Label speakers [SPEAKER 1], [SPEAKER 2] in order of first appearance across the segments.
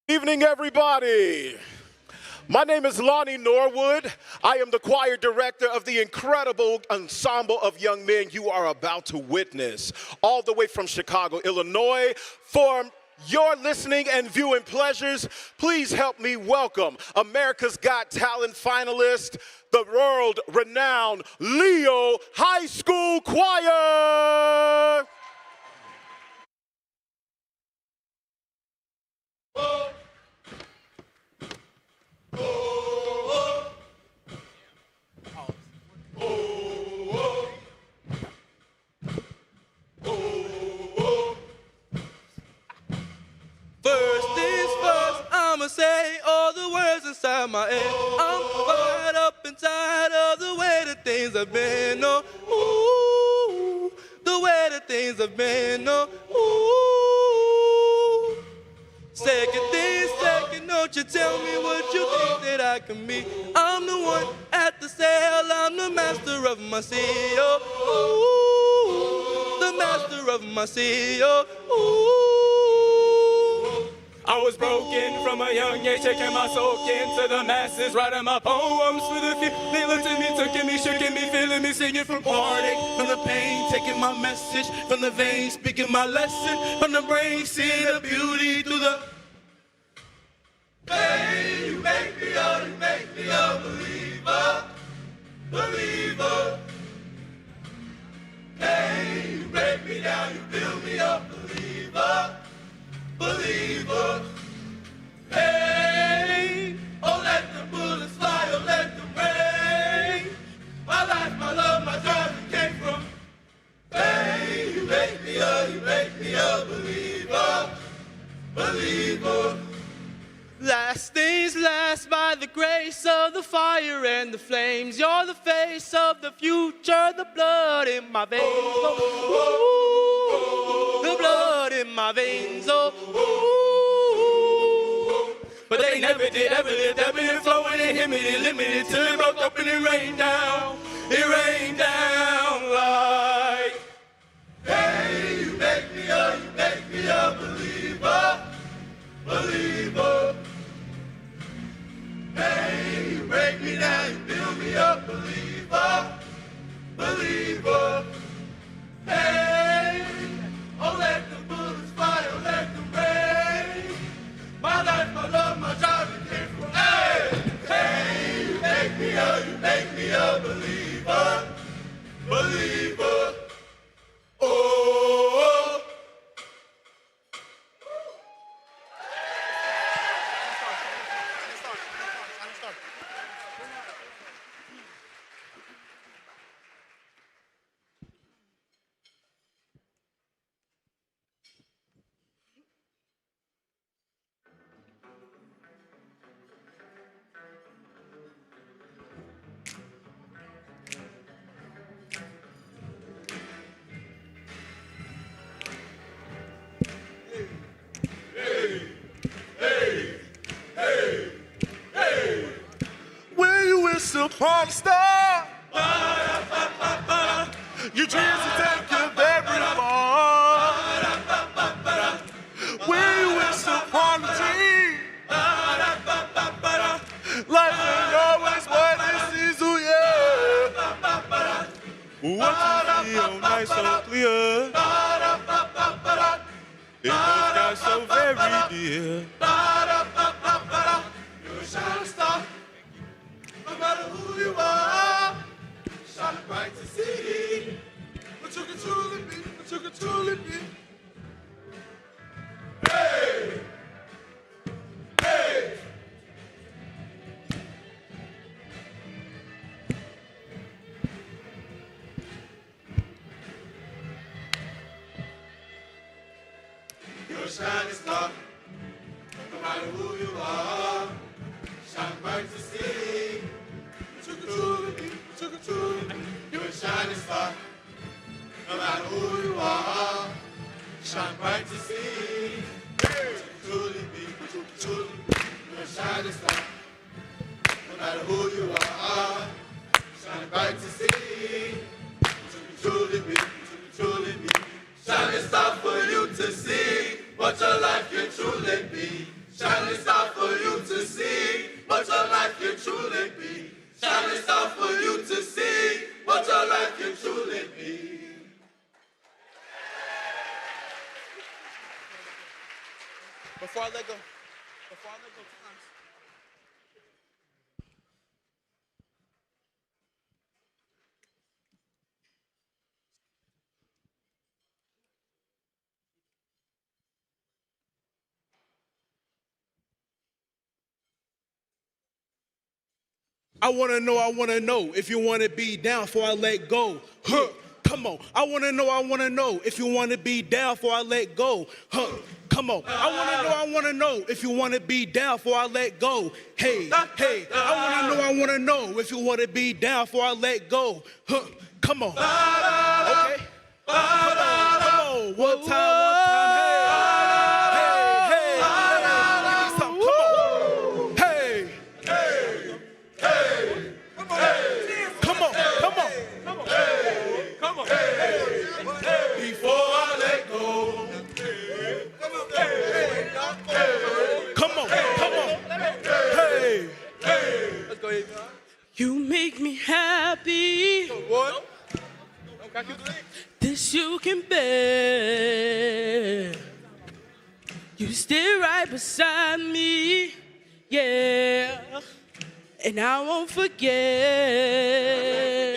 [SPEAKER 1] Evening, everybody. My name is Lonnie Norwood. I am the choir director of the incredible ensemble of young men you are about to witness, all the way from Chicago, Illinois. For your listening and viewing pleasures, please help me welcome America's Got Talent finalist, the world-renowned Leo High School Choir.
[SPEAKER 2] First things first, I'ma say all the words inside my head. I'm fired up and tired of the way that things have been. Oh, ooh, the way that things have been. Oh, ooh. Second things second, don't you tell me what you think that I can be. I'm the one at the sail, I'm the master of my sea. Oh, ooh, the master of my sea. Oh, ooh.
[SPEAKER 3] I was broken from a young age, taking my soul into the masses, writing my poems for the few. They looked at me, took me, shaking me, feeling me, singing from heartache, from the pain, taking my message from the veins, speaking my lesson from the brain, seeing the beauty through the pain. You make me a believer, believer. Hey, you break me down, you build me up, believer. Believer, hey, oh let the bullets fly, oh let them rain. My life, my love, my driving came from pain. You make me a believer, believer.
[SPEAKER 2] Last things last, by the grace of the fire and the flames. You're the face of the future, the blood in my veins. Oh, the blood in my veins. Oh,
[SPEAKER 3] but they never did, ever lived, ever did flowing and limited, limited, till it broke up and it rained down. It rained down like, hey, you make me a believer, believer. Hey, you break me down, you build me up, believer, believer. Hey, oh let the bullets fly, oh let them rain. My life, my love, my driving came from, hey, hey, you make me a believer, believer. Oh.
[SPEAKER 1] Upon a star, your dreams will take you very far. When you wish upon a dream, life ain't always what it seems to you. What you feel nice so clear, it was got so very dear.
[SPEAKER 3] You're a shining star. No matter who you are, shining bright to see what you can truly be, what you can truly be. Hey, hey. You're a shining star. No matter who you are, shine bright to see. You're a shining star. No matter who you are, shine bright to see. Truly be, truly be. You're a shining star. No matter who you are, shine bright to see. Truly be, truly be. Shining star for you to see what your life can truly be. Shining It's all for you to see what your life can truly be.
[SPEAKER 2] Before I let go, times. I wanna know if you wanna be down before I let go. Huh. Come on. I wanna know if you wanna be down before I let go. Huh. Come on. I wanna know if you wanna be down before I let go. Hey, hey. I wanna know if you wanna be down before I let go. Huh. Come on. Okay. Come on. One time. Hey. Give me some. Come on. Hey. Come on.
[SPEAKER 3] Before I let go.
[SPEAKER 2] Come on. Hey.
[SPEAKER 3] Let's go ahead.
[SPEAKER 4] You make me happy.
[SPEAKER 3] What? Don't crack your leg.
[SPEAKER 4] This you can bear. You stay right beside me, yeah. And I won't forget.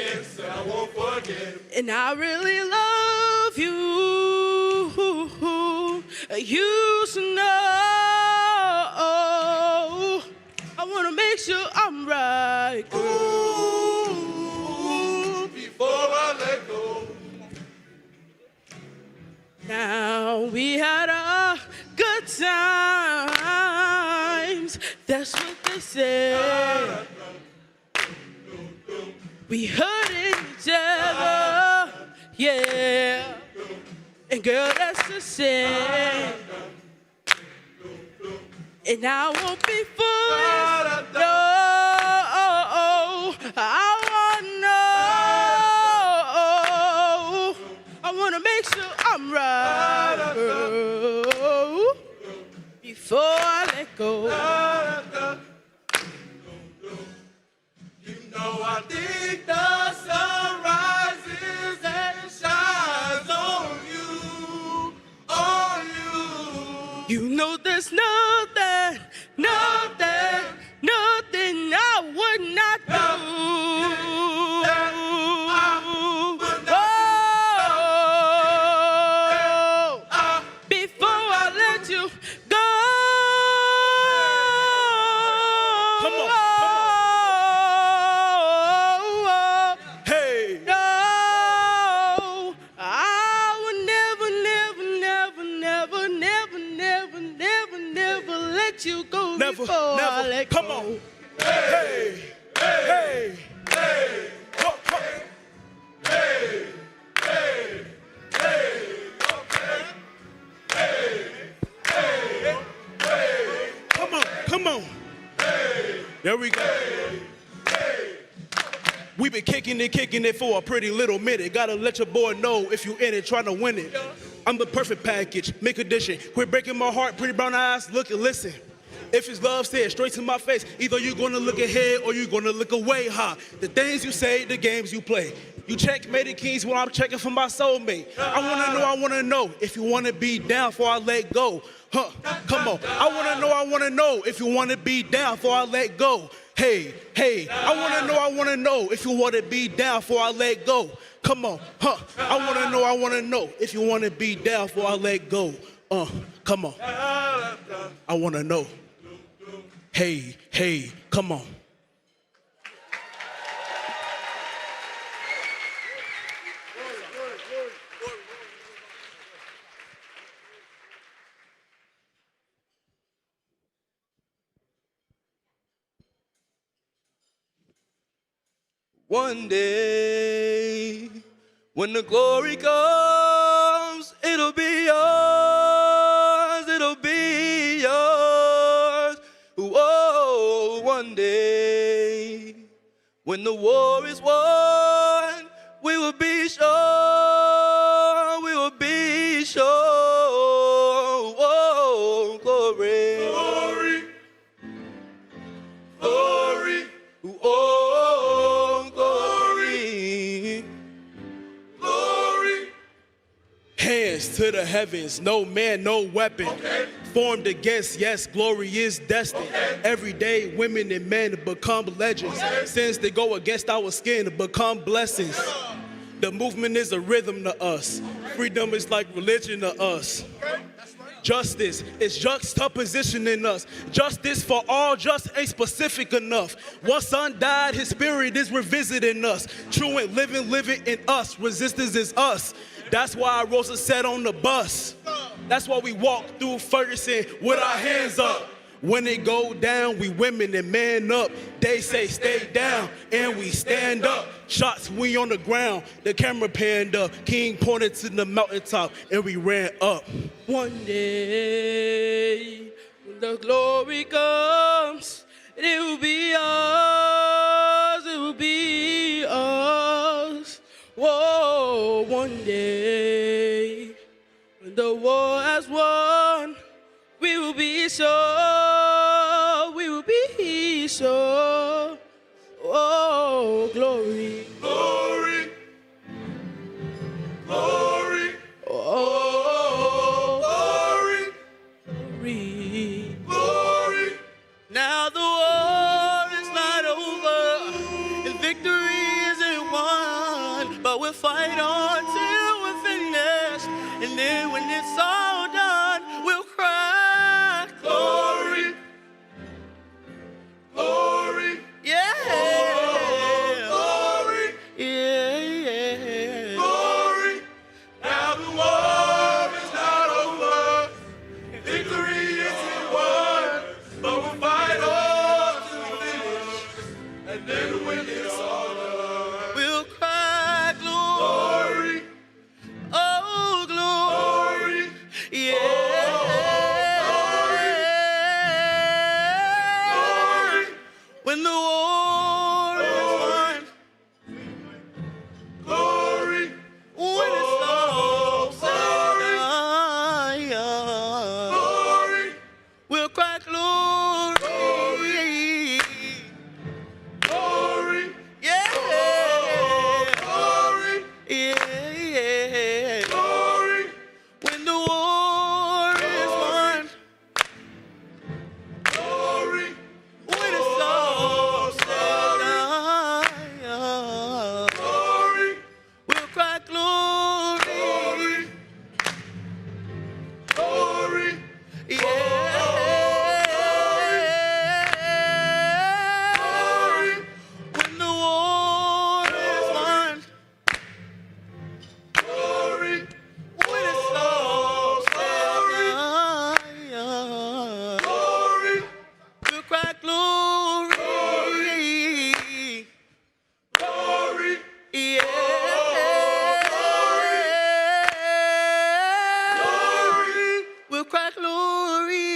[SPEAKER 3] Yes, I won't forget.
[SPEAKER 4] And I really love you. You should know. I wanna make sure I'm right.
[SPEAKER 3] Ooh, before I let go.
[SPEAKER 4] Now we had a good times. That's what they say. We hurting each other, yeah. And girl, that's the same. And I won't be foolish. No, I wanna know. I wanna make sure I'm right, girl, before I let go.
[SPEAKER 3] You know I think the sun rises and shines on you, on you.
[SPEAKER 4] You know there's nothing I would not do. Oh, before I let you go.
[SPEAKER 2] Come on. Hey.
[SPEAKER 4] No, I would never let you go.
[SPEAKER 2] Never.
[SPEAKER 4] Before I let
[SPEAKER 2] Come
[SPEAKER 4] go.
[SPEAKER 2] on. Hey. Come on. There we go. We been kicking it for a pretty little minute. Gotta let your boy know if you in it, trying to win it. I'm the perfect package, make addition. Quit breaking my heart, pretty brown eyes, look and listen. If it's love said straight to my face, either you gonna look ahead or you gonna look away, huh? The things you say, the games you play. You checkmated kings when I'm checking for my soulmate. I wanna know if you wanna be down before I let go. Huh, come on. I wanna know if you wanna be down before I let go. Hey, I wanna know if you wanna be down before I let go. Come on, huh? I wanna know if you wanna be down before I let go. Come on. I wanna know. Hey, come on. One day, when the glory comes, it'll be yours, it'll be yours. Whoa, one day, when the war is won, we will be sure, we will be sure. Whoa, glory.
[SPEAKER 3] Glory. Glory.
[SPEAKER 2] Oh. to the heavens. No man, no weapon. Formed against, yes, glory is destined. Every day, women and men become legends. Since they go against our skin, become blessings. The movement is a rhythm to us. Freedom is like religion to us. Justice is juxtaposition in us. Justice for all just ain't specific enough. One son died, his spirit is revisiting us. Truant living in us. Resistance is us. That's why Rosa sat on the bus. That's why we walk through Ferguson with our hands up. When it go down, we women and man up. They say stay down, and we stand up. Shots, we on the ground. The camera panned up. King pointed to the mountaintop, and we ran up.
[SPEAKER 4] One day, when the glory comes, it will be ours, it will be ours. Whoa, one day, when the war has won, we will be sure, we will be sure. Oh, glory.
[SPEAKER 3] Glory. Glory.
[SPEAKER 4] Oh,
[SPEAKER 3] Glory.
[SPEAKER 4] glory.
[SPEAKER 3] Glory.
[SPEAKER 2] Now the war is not over, and victory isn't won, but we'll fight on till we're finished, and then when it's all done, we'll cry
[SPEAKER 3] Glory. Glory.
[SPEAKER 2] yeah,
[SPEAKER 3] Glory.
[SPEAKER 2] yeah.
[SPEAKER 3] Glory. Now the war is not over. Victory isn't won. But we'll fight on till we finish. And then when it's all done.
[SPEAKER 2] We'll cry glory,
[SPEAKER 3] Glory.
[SPEAKER 2] oh glory,
[SPEAKER 3] Glory.
[SPEAKER 2] yeah.
[SPEAKER 3] Glory.
[SPEAKER 2] When the war is won,
[SPEAKER 3] Glory.
[SPEAKER 2] when it's all said and done,
[SPEAKER 3] Glory.
[SPEAKER 2] we'll cry glory,
[SPEAKER 3] Glory.
[SPEAKER 2] yeah,
[SPEAKER 3] Glory.
[SPEAKER 2] yeah.
[SPEAKER 3] Glory.
[SPEAKER 2] When the war is won,
[SPEAKER 3] Glory.
[SPEAKER 2] when it's all said and done,
[SPEAKER 3] Glory.
[SPEAKER 2] we'll cry glory,
[SPEAKER 3] Glory.
[SPEAKER 2] yeah. When the war is won,
[SPEAKER 3] Glory.
[SPEAKER 2] when it's all said and done,
[SPEAKER 3] Glory.
[SPEAKER 2] we'll cry glory,
[SPEAKER 3] Glory.
[SPEAKER 2] yeah.
[SPEAKER 3] Glory.
[SPEAKER 2] We'll cry glory.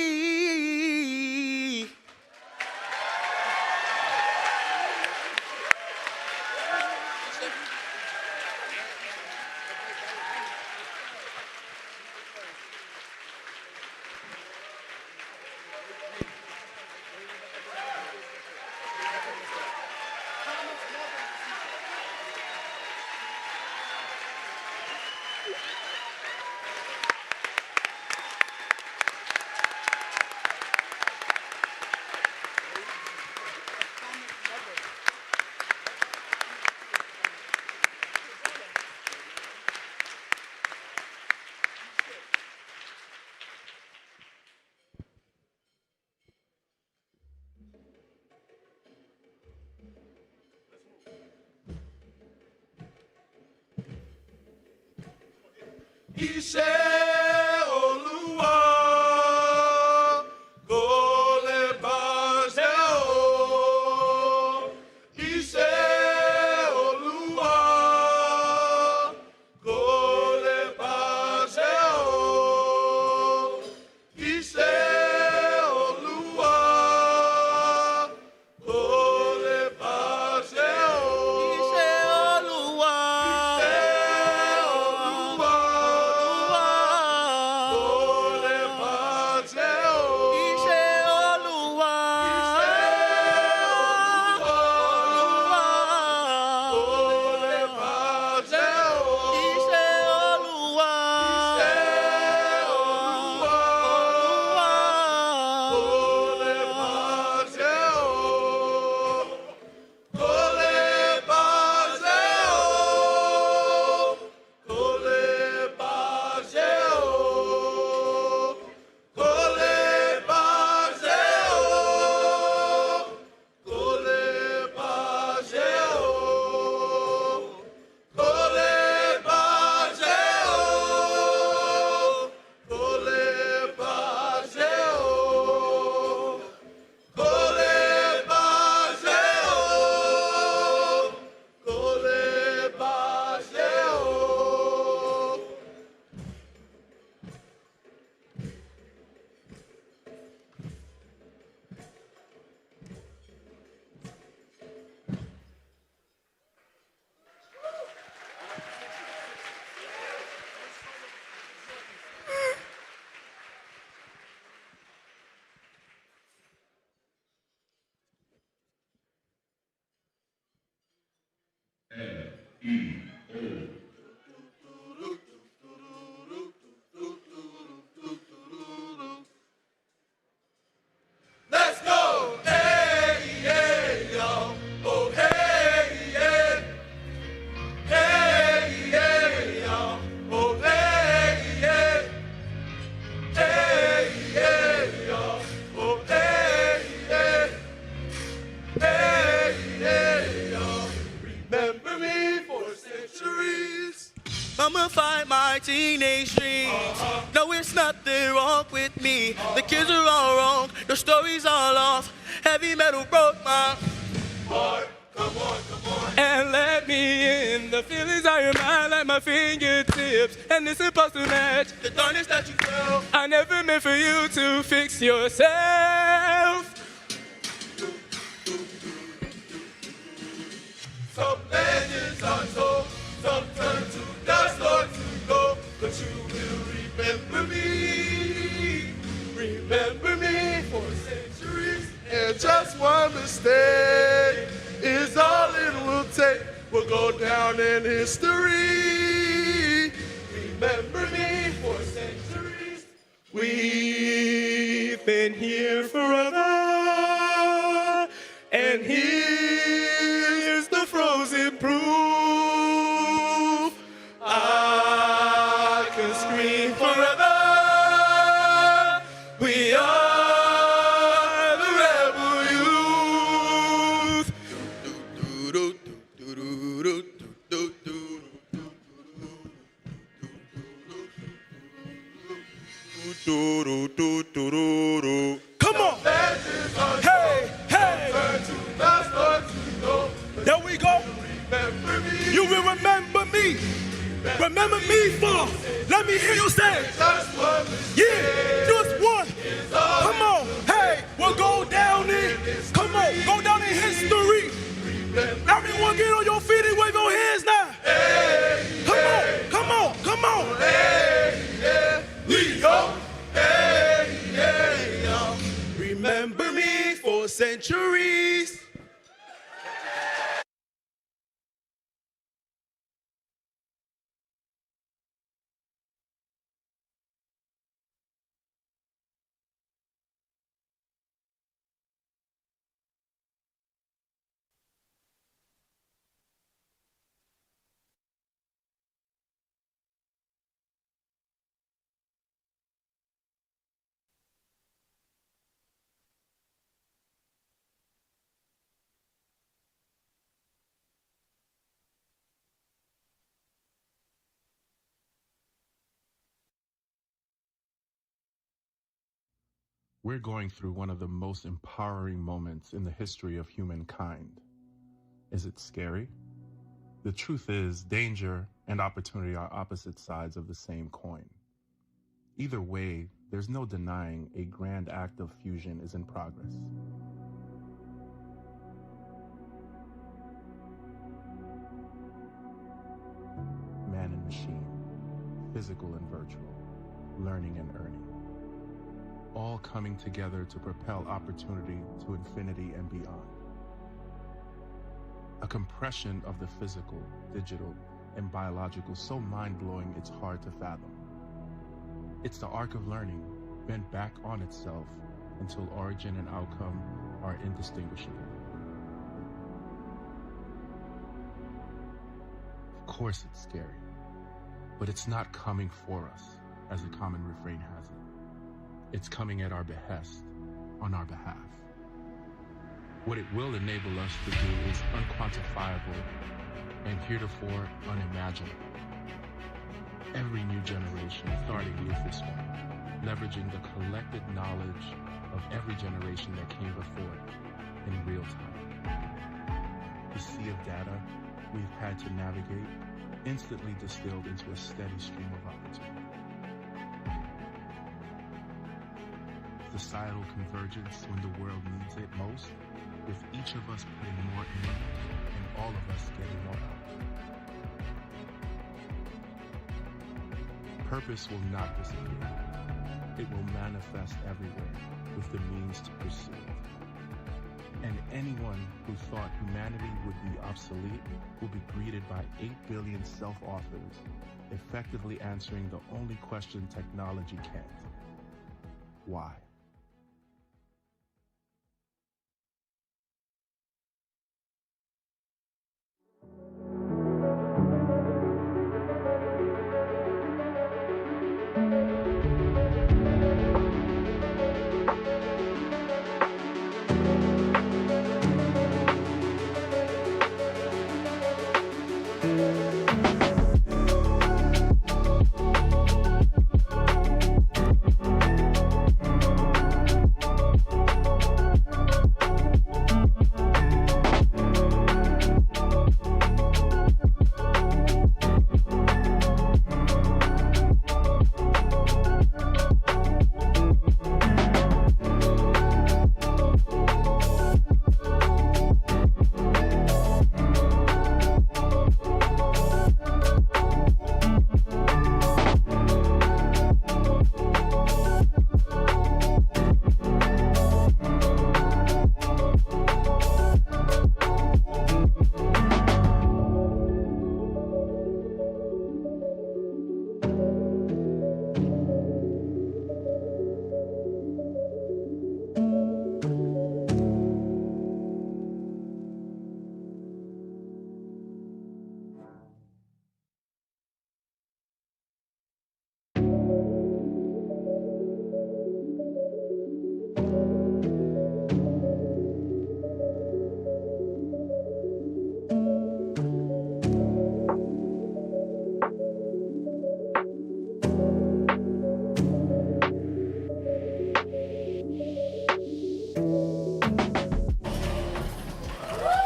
[SPEAKER 3] Iṣẹ́ Olúwa kò lè bàjẹ́ o. Iṣẹ́ Olúwa kò lè bàjẹ́ o. Iṣẹ́ Olúwa kò lè bàjẹ́ o.
[SPEAKER 2] Iṣẹ́ Olúwa.
[SPEAKER 3] Iṣẹ́ Olúwa Let's go! Hey, yeah, y'all. Oh, hey, yeah. Hey, yeah, y'all. Oh, hey, yeah. Hey, yeah, y'all. Oh, hey, yeah. Hey, yeah, y'all. Remember me for centuries.
[SPEAKER 2] Mummify my teenage dreams. No, it's nothing wrong with me. The kids are all wrong. The stories all off. Heavy metal broke my
[SPEAKER 3] Heart, come on.
[SPEAKER 2] and let me in. The feelings are in mine like my fingertips, and it's supposed to match the darkness that you felt. I never meant for you to fix yourself.
[SPEAKER 3] Some legends are told, some turn to dust or to gold, but you will remember me. Remember me for centuries. And just one mistake is all it will take. We'll go down in history. Remember me for centuries.
[SPEAKER 2] We've been here forever, and here's the frozen proof. I can scream forever. We are the rebel youth. Come on.
[SPEAKER 3] Legends are
[SPEAKER 2] Hey, hey.
[SPEAKER 3] turn to dust or to gold.
[SPEAKER 2] There we go.
[SPEAKER 3] Remember me.
[SPEAKER 2] You will remember me. Remember me for. Let me hear you say.
[SPEAKER 3] Just one mistake.
[SPEAKER 2] Yeah, just one. Come on. Hey, we'll go down in. Come on, go down in history. Everyone get on your feet and wave your hands now. Come on.
[SPEAKER 3] We go. Hey, yeah, y'all.
[SPEAKER 2] Remember me for centuries.
[SPEAKER 5] We're going through one of the most empowering moments in the history of humankind. Is it scary? The truth is, danger and opportunity are opposite sides of the same coin. Either way, there's no denying a grand act of fusion is in progress. Man and machine, physical and virtual, learning and earning, all coming together to propel opportunity to infinity and beyond. A compression of the physical, digital, and biological so mind-blowing it's hard to fathom. It's the arc of learning bent back on itself until origin and outcome are indistinguishable. Of course it's scary, but it's not coming for us, as the common refrain has it. It's coming at our behest, on our behalf. What it will enable us to do is unquantifiable and heretofore unimaginable. Every new generation, starting with this one, leveraging the collected knowledge of every generation that came before it in real time. The sea of data we've had to navigate instantly distilled into a steady stream of opportunity. Societal convergence when the world needs it most, with each of us putting more in and all of us getting more out. Purpose will not disappear. It will manifest everywhere with the means to pursue it. And anyone who thought humanity would be obsolete will be greeted by 8 billion self-authors, effectively answering the only question technology can't. Why?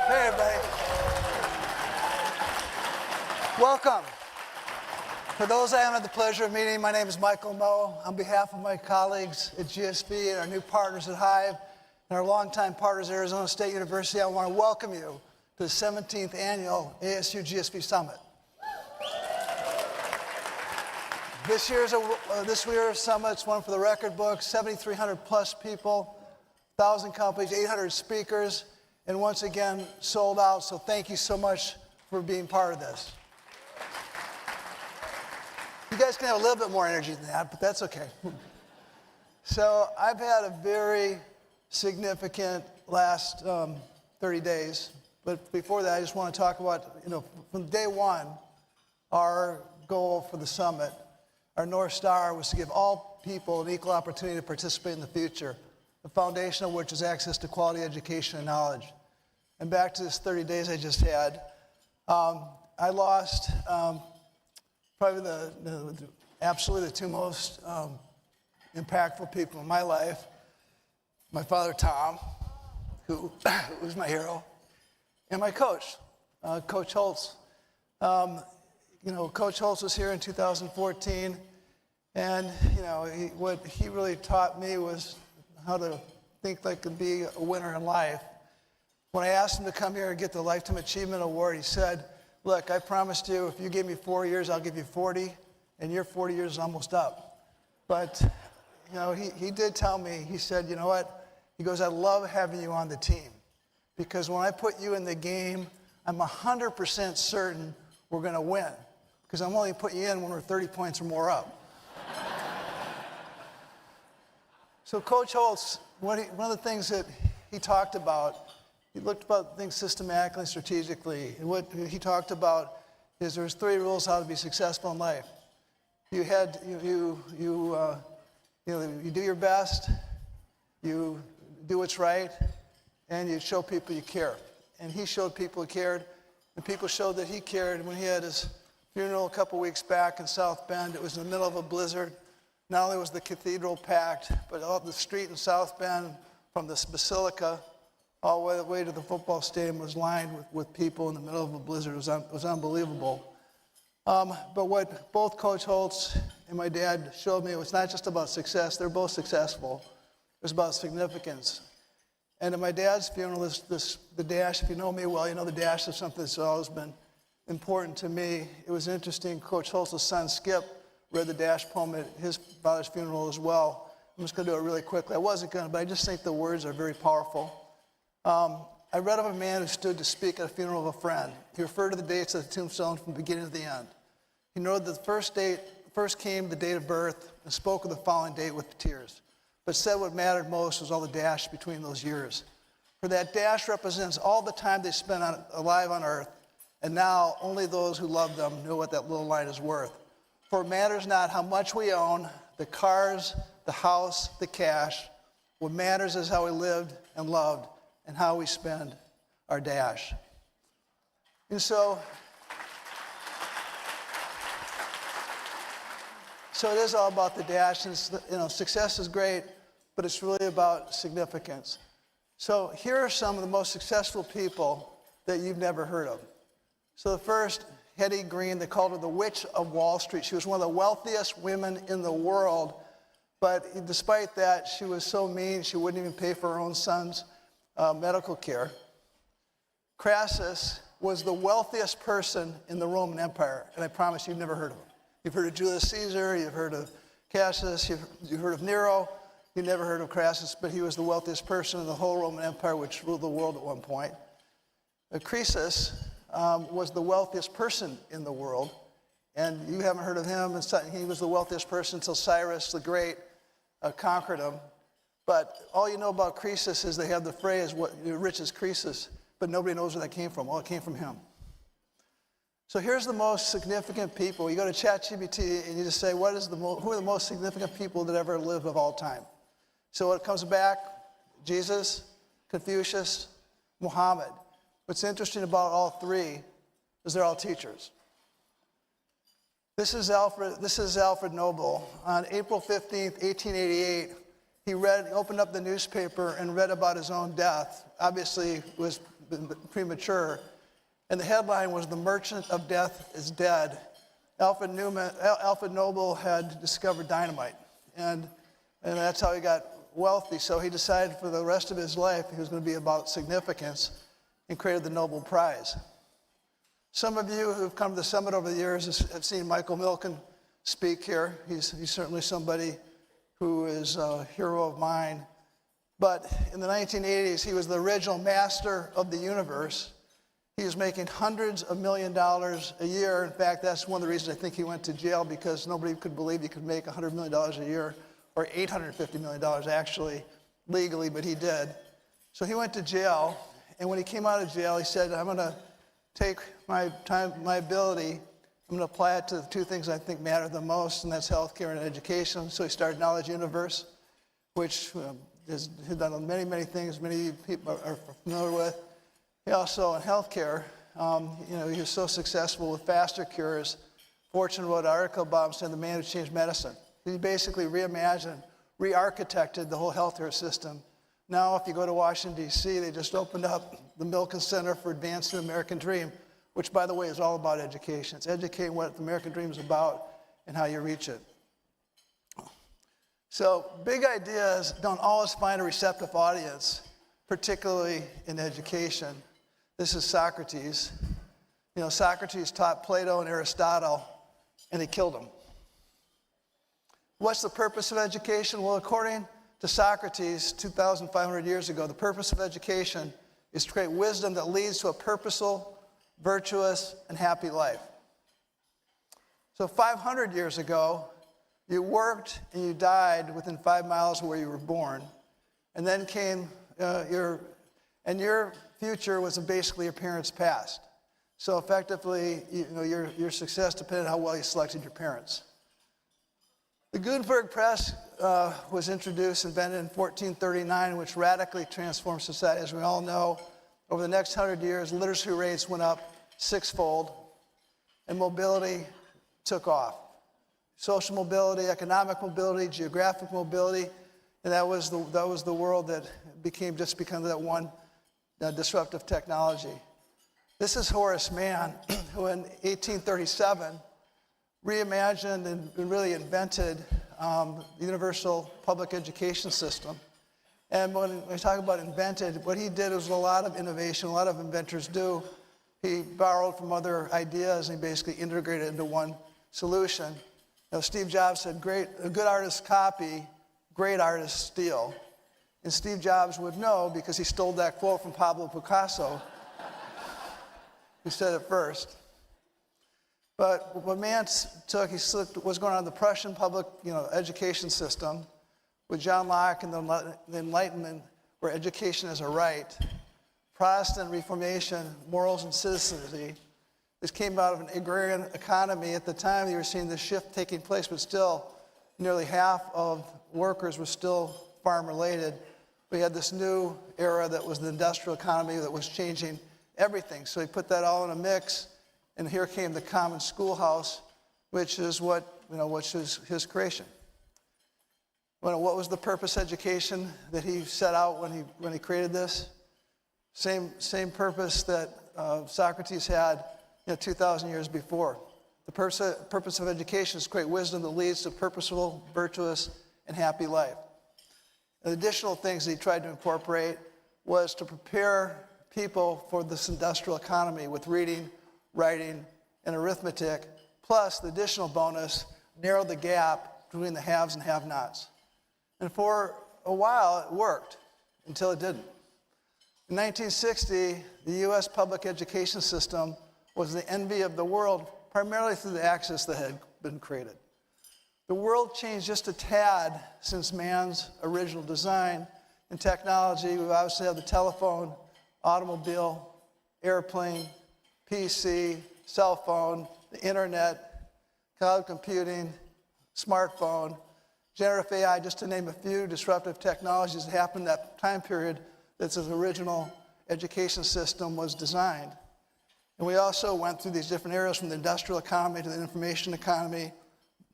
[SPEAKER 6] Hey, everybody. Welcome. For those I haven't had the pleasure of meeting, my name is Michael Moe. On behalf of my colleagues at GSV and our new partners at Hive and our longtime partners at Arizona State University, I want to welcome you to the 17th annual ASU+GSV Summit. This year's summit's one for the record books, 7,300 plus people, 1,000 companies, 800 speakers, and once again, sold out. So thank you so much for being part of this. You guys can have a little bit more energy than that, but that's okay. So I've had a very significant last 30 days. But before that, I just want to talk about, from day one, our goal for the summit, our North Star was to give all people an equal opportunity to participate in the future, the foundation of which is access to quality education and knowledge. And back to this 30 days I just had, I lost probably absolutely the two most impactful people in my life. My father, Tom, who was my hero, and my coach, Coach Holtz. Coach Holtz was here in 2014, and what he really taught me was how to think like and be a winner in life. When I asked him to come here and get the Lifetime Achievement Award, he said, "Look, I promised you if you give me 4 years, I'll give you 40, and your 40 years is almost up." But he did tell me, he said, "You know what?" He goes, "I love having you on the team, because when I put you in the game, I'm 100% certain we're going to win, because I'm only putting you in when we're 30 points or more up." So Coach Holtz, one of the things that he talked about, he looked about things systematically, strategically. And what he talked about is there's 3 rules how to be successful in life. You do your best, you do what's right, and you show people you care. And he showed people he cared, and people showed that he cared. When he had his funeral a couple weeks back in South Bend, it was in the middle of a blizzard. Not only was the cathedral packed, but all the street in South Bend, from the basilica all the way to the football stadium, was lined with people in the middle of a blizzard. It was unbelievable. But what both Coach Holtz and my dad showed me, it was not just about success. They're both successful. It was about significance. And at my dad's funeral, the dash, if you know me well, you know the dash is something that's always been important to me. It was interesting. Coach Holtz's son, Skip, read the dash poem at his father's funeral as well. I'm just going to do it really quickly. I wasn't going to, but I just think the words are very powerful. I read of a man who stood to speak at a funeral of a friend. He referred to the dates of the tombstone from the beginning to the end. He noted that the first came the date of birth and spoke of the following date with tears, but said what mattered most was all the dash between those years. For that dash represents all the time they spent alive on earth, and now only those who love them know what that little line is worth. For it matters not how much we own, the cars, the house, the cash. What matters is how we lived and loved and how we spend our dash. And so it is all about the dash. And success is great, but it's really about significance. So here are some of the most successful people that you've never heard of. So the first, Hetty Green, they called her the Witch of Wall Street. She was one of the wealthiest women in the world, but despite that, she was so mean, she wouldn't even pay for her own son's medical care. Crassus was the wealthiest person in the Roman Empire, and I promise you've never heard of him. You've heard of Julius Caesar, you've heard of Cassius, you've heard of Nero, you've never heard of Crassus, but he was the wealthiest person in the whole Roman Empire, which ruled the world at one point. Croesus was the wealthiest person in the world, and you haven't heard of him, and he was the wealthiest person until Cyrus the Great conquered him. But all you know about Croesus is they have the phrase, "What rich is Croesus," but nobody knows where that came from. Well, it came from him. So here's the most significant people. You go to ChatGPT and you just say, who are the most significant people that ever lived of all time? So it comes back, Jesus, Confucius, Muhammad. What's interesting about all three is they're all teachers. This is Alfred Nobel. On April 15th, 1888, he opened up the newspaper and read about his own death. Obviously, it was premature. And the headline was, "The Merchant of Death is Dead." Alfred Nobel had discovered dynamite. And that's how he got wealthy. So he decided for the rest of his life he was going to be about significance and created the Nobel Prize. Some of you who've come to the summit over the years have seen Michael Milken speak here. He's certainly somebody who is a hero of mine. But in the 1980s, he was the original master of the universe. He was making hundreds of $millions a year. In fact, that's one of the reasons I think he went to jail, because nobody could believe he could make $100 million a year, or $850 million actually, legally, but he did. So he went to jail, and when he came out of jail, he said, "I'm going to take my time, my ability, I'm going to apply it to the two things I think matter the most, and that's healthcare and education." So he started Knowledge Universe, which has done many, many things many people are familiar with. He also, in healthcare, he was so successful with faster cures. Fortune wrote an article about him saying the man who changed medicine. He basically reimagined, re-architected the whole healthcare system. Now, if you go to Washington, D.C., they just opened up the Milken Center for Advancing the American Dream, which, by the way, is all about education. It's educating what the American Dream is about and how you reach it. So big ideas don't always find a receptive audience, particularly in education. This is Socrates. Socrates taught Plato and Aristotle, and he killed them. What's the purpose of education? Well, according to Socrates 2,500 years ago, the purpose of education is to create wisdom that leads to a purposeful, virtuous, and happy life. So 500 years ago, you worked and you died within 5 miles of where you were born. And then came your future was basically your parents' past. So effectively, your success depended on how well you selected your parents. The Gutenberg press was invented in 1439, which radically transformed society. As we all know, over the next 100 years, literacy rates went up 6-fold, and mobility took off. Social mobility, economic mobility, geographic mobility, and that was the world that became that one disruptive technology. This is Horace Mann, who in 1837 reimagined and really invented the universal public education system. And when we talk about invented, what he did was a lot of innovation, a lot of inventors do. He borrowed from other ideas and he basically integrated it into one solution. Steve Jobs said, a good artist copy, great artists steal. And Steve Jobs would know because he stole that quote from Pablo Picasso, who said it first. But what man took, he looked what's going on in the Prussian public education system with John Locke and the Enlightenment, where education is a right, Protestant Reformation, morals and citizenry. This came out of an agrarian economy. At the time, you were seeing this shift taking place, but still, nearly half of workers were still farm-related. We had this new era that was the industrial economy that was changing everything. So he put that all in a mix, and here came the common schoolhouse, which is which is his creation. What was the purpose education that he set out when he created this? Same purpose that Socrates had 2,000 years before. The purpose of education is to create wisdom that leads to purposeful, virtuous, and happy life. And additional things that he tried to incorporate was to prepare people for this industrial economy with reading, writing, and arithmetic, plus the additional bonus, narrow the gap between the haves and have-nots. And for a while, it worked, until it didn't. In 1960, the U.S. public education system was the envy of the world, primarily through the access that had been created. The world changed just a tad since man's original design. In technology, we obviously have the telephone, automobile, airplane, PC, cell phone, the internet, cloud computing, smartphone, generative AI, just to name a few disruptive technologies that happened in that time period that the original education system was designed. And we also went through these different areas from the industrial economy to the information economy,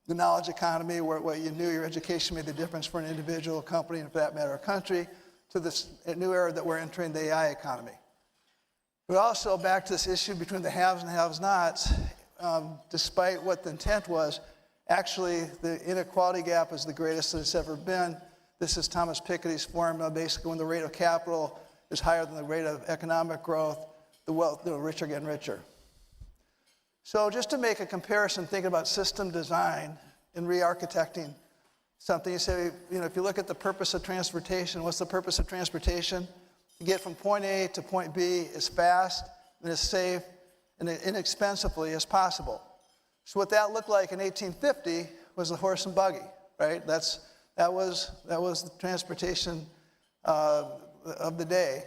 [SPEAKER 6] the knowledge economy, where what you knew your education made the difference for an individual, company, and for that matter, a country, to this new era that we're entering, the AI economy. But also back to this issue between the haves and have-nots, despite what the intent was, actually the inequality gap is the greatest that it's ever been. This is Thomas Piketty's formula. Basically, when the rate of capital is higher than the rate of economic growth, the rich are getting richer. So just to make a comparison, thinking about system design and re-architecting something, you say, if you look at the purpose of transportation, what's the purpose of transportation? To get from point A to point B as fast and as safe and inexpensively as possible. So what that looked like in 1850 was the horse and buggy, right? That was the transportation of the day.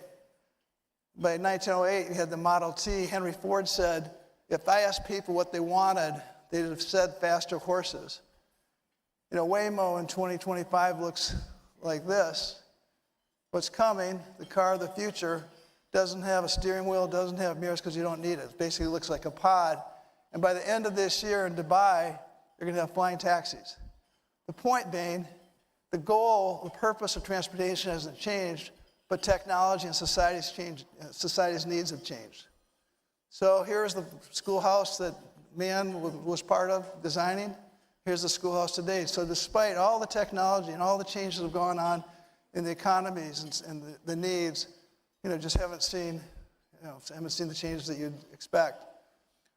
[SPEAKER 6] By 1908, you had the Model T. Henry Ford said, if I asked people what they wanted, they'd have said faster horses. Waymo in 2025 looks like this. What's coming, the car of the future, doesn't have a steering wheel, doesn't have mirrors because you don't need it. It basically looks like a pod. And by the end of this year in Dubai, you're going to have flying taxis. The point being, the goal, the purpose of transportation hasn't changed, but technology and society's needs have changed. So here's the schoolhouse that man was part of designing. Here's the schoolhouse today. So despite all the technology and all the changes that have gone on in the economies and the needs, just haven't seen the changes that you'd expect.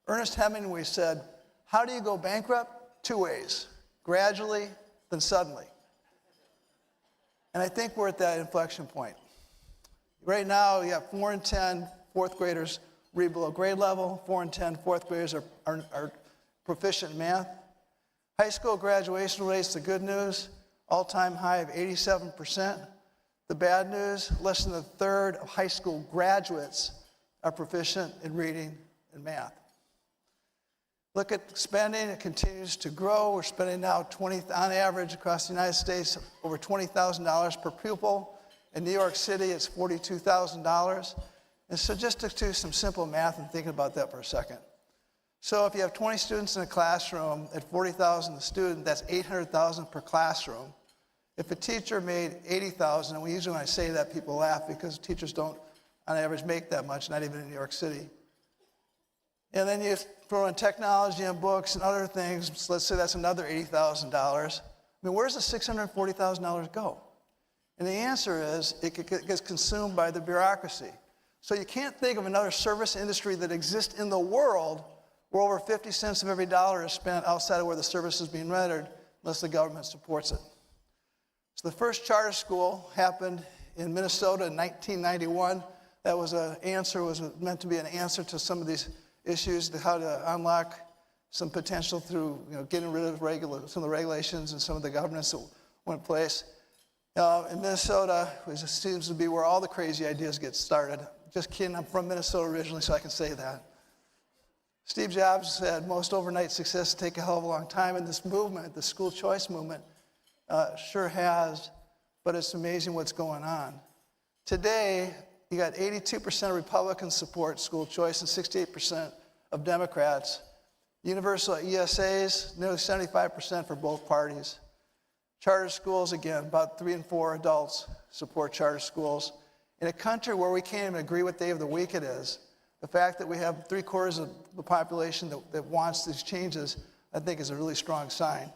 [SPEAKER 6] Ernest Hemingway said, how do you go bankrupt? 2 ways, gradually, then suddenly. And I think we're at that inflection point. Right now, you have 4 in 10 fourth graders read below grade level. 4 in 10 fourth graders are proficient in math. High school graduation rates, the good news, all-time high of 87%. The bad news, less than a third of high school graduates are proficient in reading and math. Look at spending, it continues to grow. We're spending now on average across the United States, over $20,000 per pupil. In New York City, it's $42,000. And so just to do some simple math and thinking about that for a second. So if you have 20 students in a classroom at $40,000 a student, that's $800,000 per classroom. If a teacher made $80,000, and usually when I say that, people laugh because teachers don't, on average, make that much, not even in New York City. And then you throw in technology and books and other things, so let's say that's another $80,000. I mean, where's the $640,000 go? And the answer is it gets consumed by the bureaucracy. So you can't think of another service industry that exists in the world where over 50 cents of every dollar is spent outside of where the service is being rendered unless the government supports it. So the first charter school happened in Minnesota in 1991. That was meant to be an answer to some of these issues, to how to unlock some potential through getting rid of some of the regulations and some of the governance that went in place. In Minnesota, it seems to be where all the crazy ideas get started. Just kidding, I'm from Minnesota originally, so I can say that. Steve Jobs said most overnight success take a hell of a long time, and this movement, the school choice movement, sure has, but it's amazing what's going on. Today, you got 82% of Republicans support school choice and 68% of Democrats. Universal ESAs, nearly 75% for both parties. Charter schools, again, about 3 in 4 adults support charter schools. In a country where we can't even agree what day of the week it is, the fact that we have 3/4 of the population that wants these changes, I think is a really strong sign.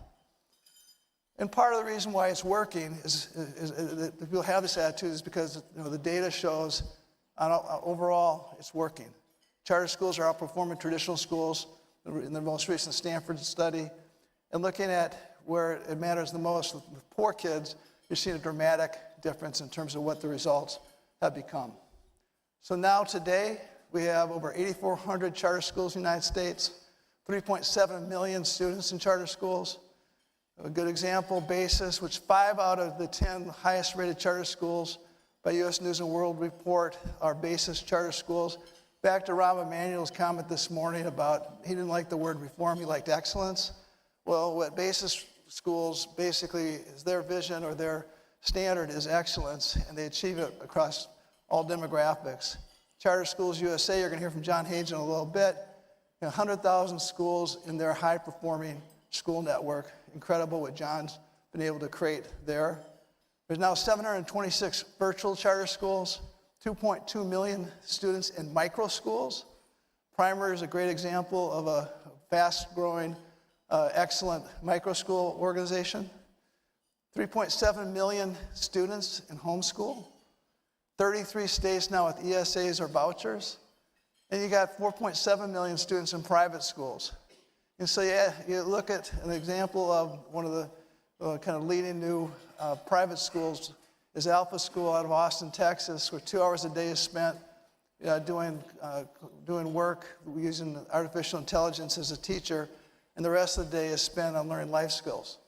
[SPEAKER 6] And part of the reason why it's working is that people have this attitude is because the data shows overall it's working. Charter schools are outperforming traditional schools in the most recent Stanford study. And looking at where it matters the most with poor kids, you're seeing a dramatic difference in terms of what the results have become. So now today, we have over 8,400 charter schools in the United States, 3.7 million students in charter schools. A good example, BASIS, which 5 out of the 10 highest rated charter schools by U.S. News & World Report are BASIS charter schools. Back to Rahm Emanuel's comment this morning about he didn't like the word reform, he liked excellence. Well, what BASIS schools basically is their vision or their standard is excellence, and they achieve it across all demographics. Charter Schools USA, you're going to hear from John Hage in a little bit. 100,000 schools in their high-performing school network. Incredible what John's been able to create there. There's now 726 virtual charter schools, 2.2 million students in micro schools. Primary is a great example of a fast-growing, excellent micro school organization. 3.7 million students in homeschool. 33 states now with ESAs or vouchers. And you got 4.7 million students in private schools. And so you look at an example of one of the kind of leading new private schools is Alpha School out of Austin, Texas, where 2 hours a day is spent doing work using artificial intelligence as a teacher, and the rest of the day is spent on learning life skills.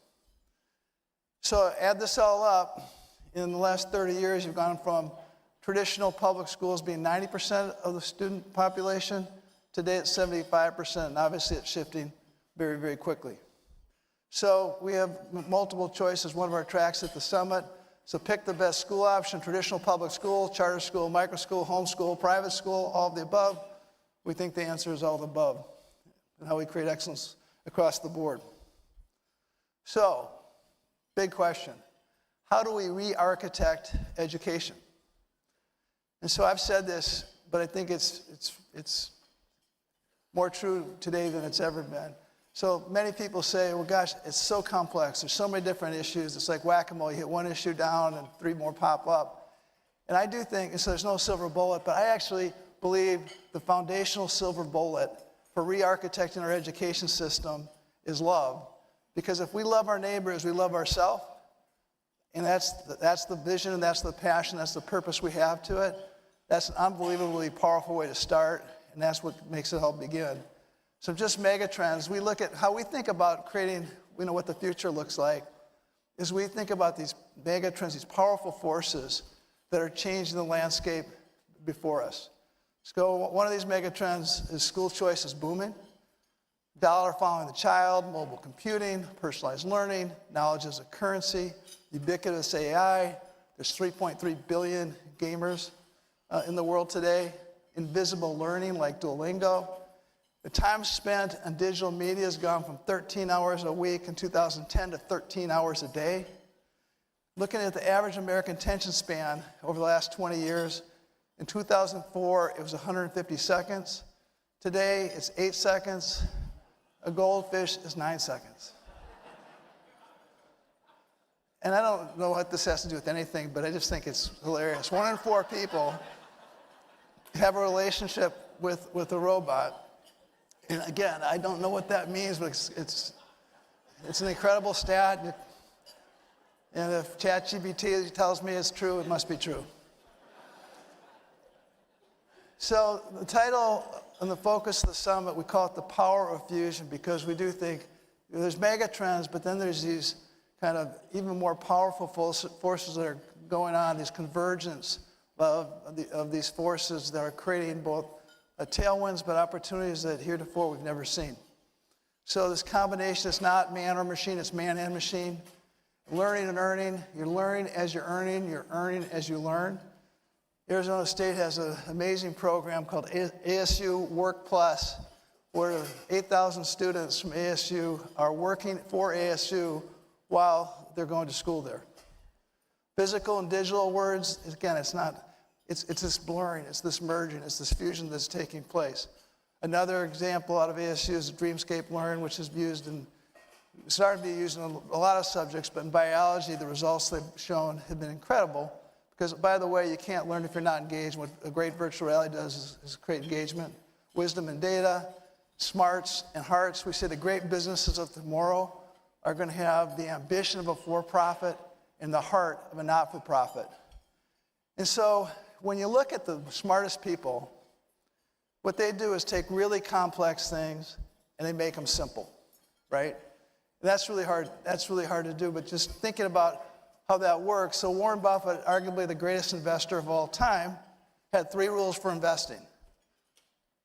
[SPEAKER 6] So add this all up, in the last 30 years, you've gone from traditional public schools being 90% of the student population. Today it's 75%, and obviously it's shifting very, very quickly. So we have multiple choices, one of our tracks at the summit. So pick the best school option, traditional public school, charter school, micro school, homeschool, private school, all of the above. We think the answer is all of the above, and how we create excellence across the board. So, big question. How do we re-architect education? And so I've said this, but I think it's more true today than it's ever been. So many people say, well, gosh, it's so complex. There's so many different issues. It's like whack-a-mole. You hit one issue down and 3 more pop up. And I do think, and so there's no silver bullet, but I actually believe the foundational silver bullet for re-architecting our education system is love. Because if we love our neighbors, we love ourselves. And that's the vision, and that's the passion, that's the purpose we have to it. That's an unbelievably powerful way to start, and that's what makes it all begin. So just megatrends, we look at how we think about creating, what the future looks like, is we think about these megatrends, these powerful forces that are changing the landscape before us. So one of these megatrends is school choice is booming. Dollar following the child, mobile computing, personalized learning, knowledge as a currency, ubiquitous AI. There's 3.3 billion gamers in the world today. Invisible learning like Duolingo. The time spent on digital media has gone from 13 hours a week in 2010 to 13 hours a day. Looking at the average American attention span over the last 20 years, in 2004, it was 150 seconds. Today, it's 8 seconds. A goldfish is 9 seconds. And I don't know what this has to do with anything, but I just think it's hilarious. 1 in 4 people have a relationship with a robot. And again, I don't know what that means, but it's an incredible stat. And if ChatGPT tells me it's true, it must be true. So the title and the focus of the summit, we call it the power of fusion, because we do think there's mega trends, but then there's these kind of even more powerful forces that are going on, these convergence of these forces that are creating both tailwinds but opportunities that heretofore we've never seen. So this combination is not man or machine, it's man and machine. Learning and earning, you're learning as you're earning as you learn. Arizona State has an amazing program called ASU Work Plus, where 8,000 students from ASU are working for ASU while they're going to school there. Physical and digital words, again, it's this blurring, it's this merging, it's this fusion that's taking place. Another example out of ASU is Dreamscape Learn, which is started to be used in a lot of subjects, but in biology, the results they've shown have been incredible. Because, by the way, you can't learn if you're not engaged. What a great virtual reality does is create engagement, wisdom and data, smarts and hearts. We say the great businesses of tomorrow are going to have the ambition of a for-profit and the heart of a not-for-profit. And so when you look at the smartest people, what they do is take really complex things and they make them simple, right? And that's really hard to do, but just thinking about how that works. So Warren Buffett, arguably the greatest investor of all time, had 3 rules for investing.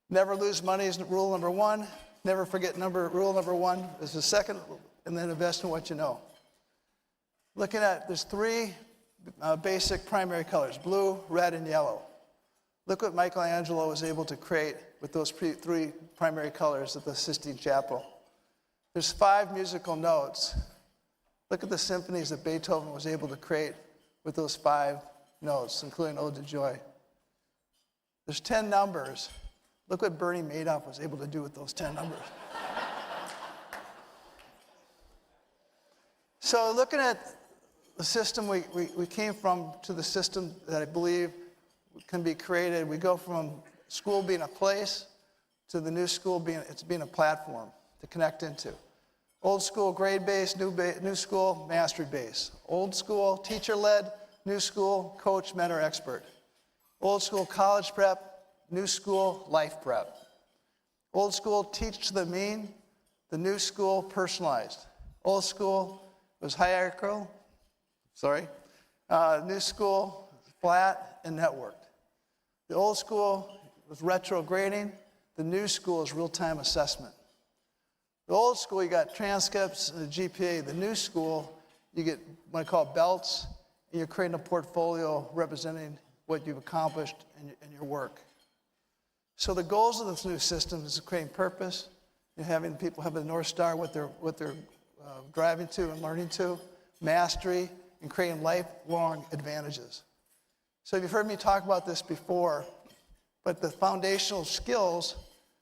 [SPEAKER 6] Never lose money is rule number 1. Never forget rule number 1 is the second, and then invest in what you know. Looking at, there's 3 basic primary colors, blue, red, and yellow. Look what Michelangelo was able to create with those 3 primary colors at the Sistine Chapel. There's 5 musical notes. Look at the symphonies that Beethoven was able to create with those 5 notes, including Ode to Joy. There's 10 numbers. Look what Bernie Madoff was able to do with those 10 numbers. So looking at the system we came from to the system that I believe can be created, we go from school being a place to the new school being a platform to connect into. Old school, grade-based, new school, mastery-based. Old school, teacher-led, new school, coach, mentor, expert. Old school, college prep, new school, life prep. Old school, teach to the mean, the new school, personalized. Old school was hierarchical, new school, flat and networked. The old school was retrograding, the new school is real-time assessment. The old school, you got transcripts and a GPA. The new school, you get what I call belts, and you're creating a portfolio representing what you've accomplished in your work. So the goals of this new system is creating purpose, and having people have a North Star, what they're driving to and learning to, mastery, and creating lifelong advantages. So you've heard me talk about this before, but the foundational skills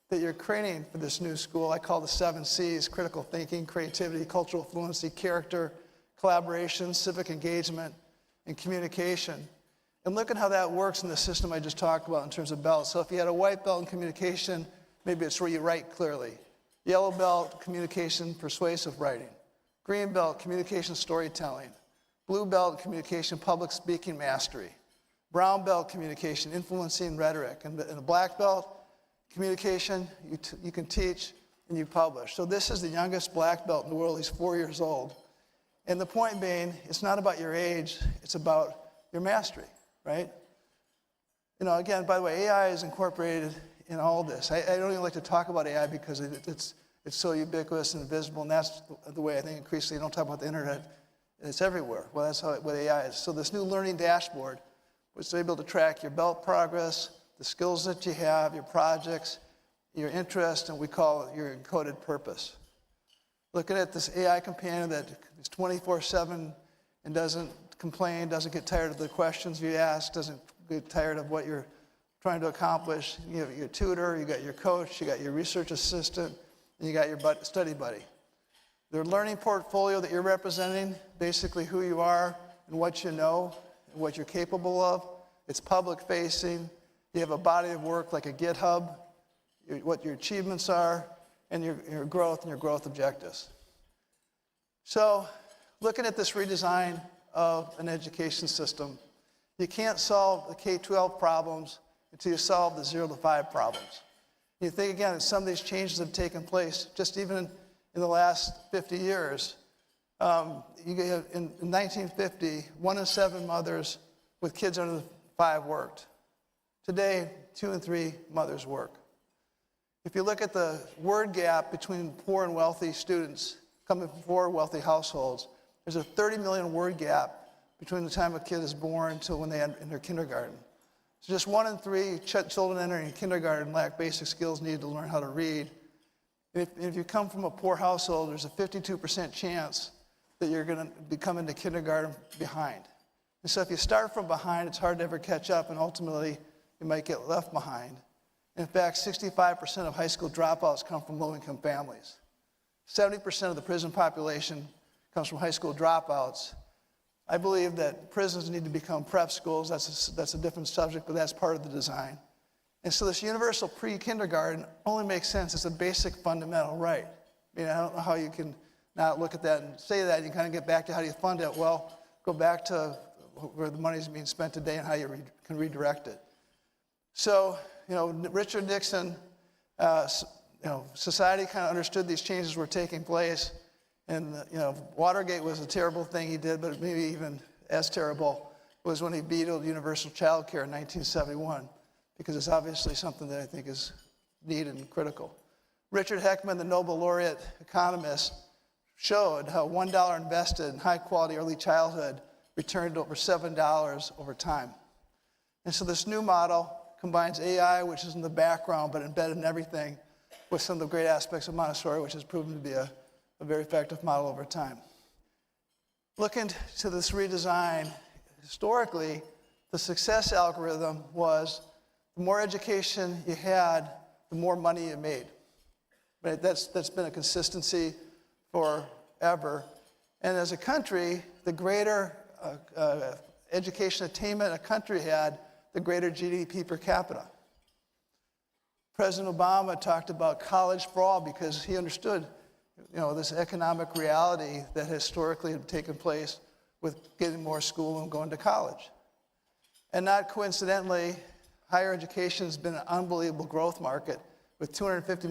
[SPEAKER 6] that you're creating for this new school, I call the 7 C's: critical thinking, creativity, cultural fluency, character, collaboration, civic engagement, and communication. And look at how that works in the system I just talked about in terms of belts. So if you had a white belt in communication, maybe it's where you write clearly. Yellow belt, communication, persuasive writing. Green belt, communication, storytelling. Blue belt, communication, public speaking, mastery. Brown belt, communication, influencing rhetoric. And a black belt, communication, you can teach and you publish. So this is the youngest black belt in the world. He's 4 years old. And the point being, it's not about your age, it's about your mastery, right? You know, again, by the way, AI is incorporated in all this. I don't even like to talk about AI because it's so ubiquitous and visible, and that's the way I think increasingly, don't talk about the internet, it's everywhere. Well, that's what AI is. So this new learning dashboard was able to track your belt progress, the skills that you have, your projects, your interest, and we call it your encoded purpose. Looking at this AI companion that is 24/7 and doesn't complain, doesn't get tired of the questions you ask, doesn't get tired of what you're trying to accomplish. You have your tutor, you got your coach, you got your research assistant, and you got your study buddy. Their learning portfolio that you're representing, basically who you are and what you know and what you're capable of. It's public facing. You have a body of work like a GitHub, what your achievements are, and your growth and your growth objectives. So looking at this redesign, of an education system. You can't solve the K-12 problems until you solve the 0 to 5 problems. You think again that some of these changes have taken place just even in the last 50 years. In 1950, 1 in 7 mothers with kids under 5 worked. Today, 2 in 3 mothers work. If you look at the word gap between poor and wealthy students coming from poor, wealthy households, there's a 30 million word gap between the time a kid is born until when they enter kindergarten. So just 1 in 3 children entering kindergarten lack basic skills needed to learn how to read. If you come from a poor household, there's a 52% chance that you're going to be coming to kindergarten behind. And so if you start from behind, it's hard to ever catch up, and ultimately you might get left behind. In fact, 65% of high school dropouts come from low-income families. 70% of the prison population comes from high school dropouts. I believe that prisons need to become prep schools. That's a different subject, but that's part of the design. And so this universal pre-kindergarten only makes sense. It's a basic fundamental right. I mean, I don't know how you can not look at that and say that. You kind of get back to how do you fund it? Well, go back to where the money is being spent today and how you can redirect it. So, Richard Nixon, society kind of understood these changes were taking place. And, Watergate was a terrible thing he did, but maybe even as terrible was when he vetoed universal child care in 1971, because it's obviously something that I think is needed and critical. Richard Heckman, the Nobel laureate economist, showed how $1 invested in high-quality early childhood returned over $7 over time. And so this new model combines AI, which is in the background but embedded in everything, with some of the great aspects of Montessori, which has proven to be a very effective model over time. Looking to this redesign, historically, the success algorithm was the more education you had, the more money you made. Right? That's been a consistency forever. And as a country, the greater education attainment a country had, the greater GDP per capita. President Obama talked about college for all because he understood this economic reality that historically had taken place with getting more school and going to college. And not coincidentally, higher education has been an unbelievable growth market with 250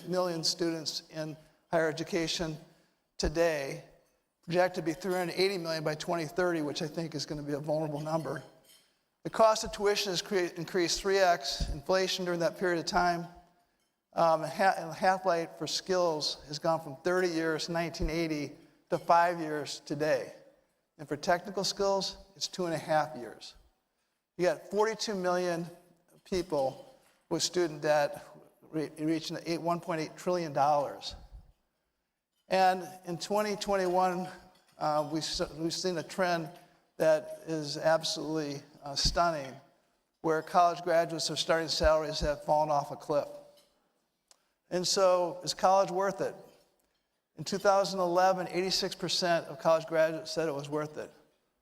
[SPEAKER 6] million students in higher education today, projected to be 380 million by 2030, which I think is going to be a vulnerable number. The cost of tuition has increased 3x inflation during that period of time. And the half-life for skills has gone from 30 years in 1980 to 5 years today. And for technical skills, it's 2.5 years. You got 42 million people with student debt reaching $1.8 trillion. And in 2021, we've seen a trend that is absolutely stunning, where college graduates' starting salaries have fallen off a cliff. And so, is college worth it? In 2011, 86% of college graduates said it was worth it.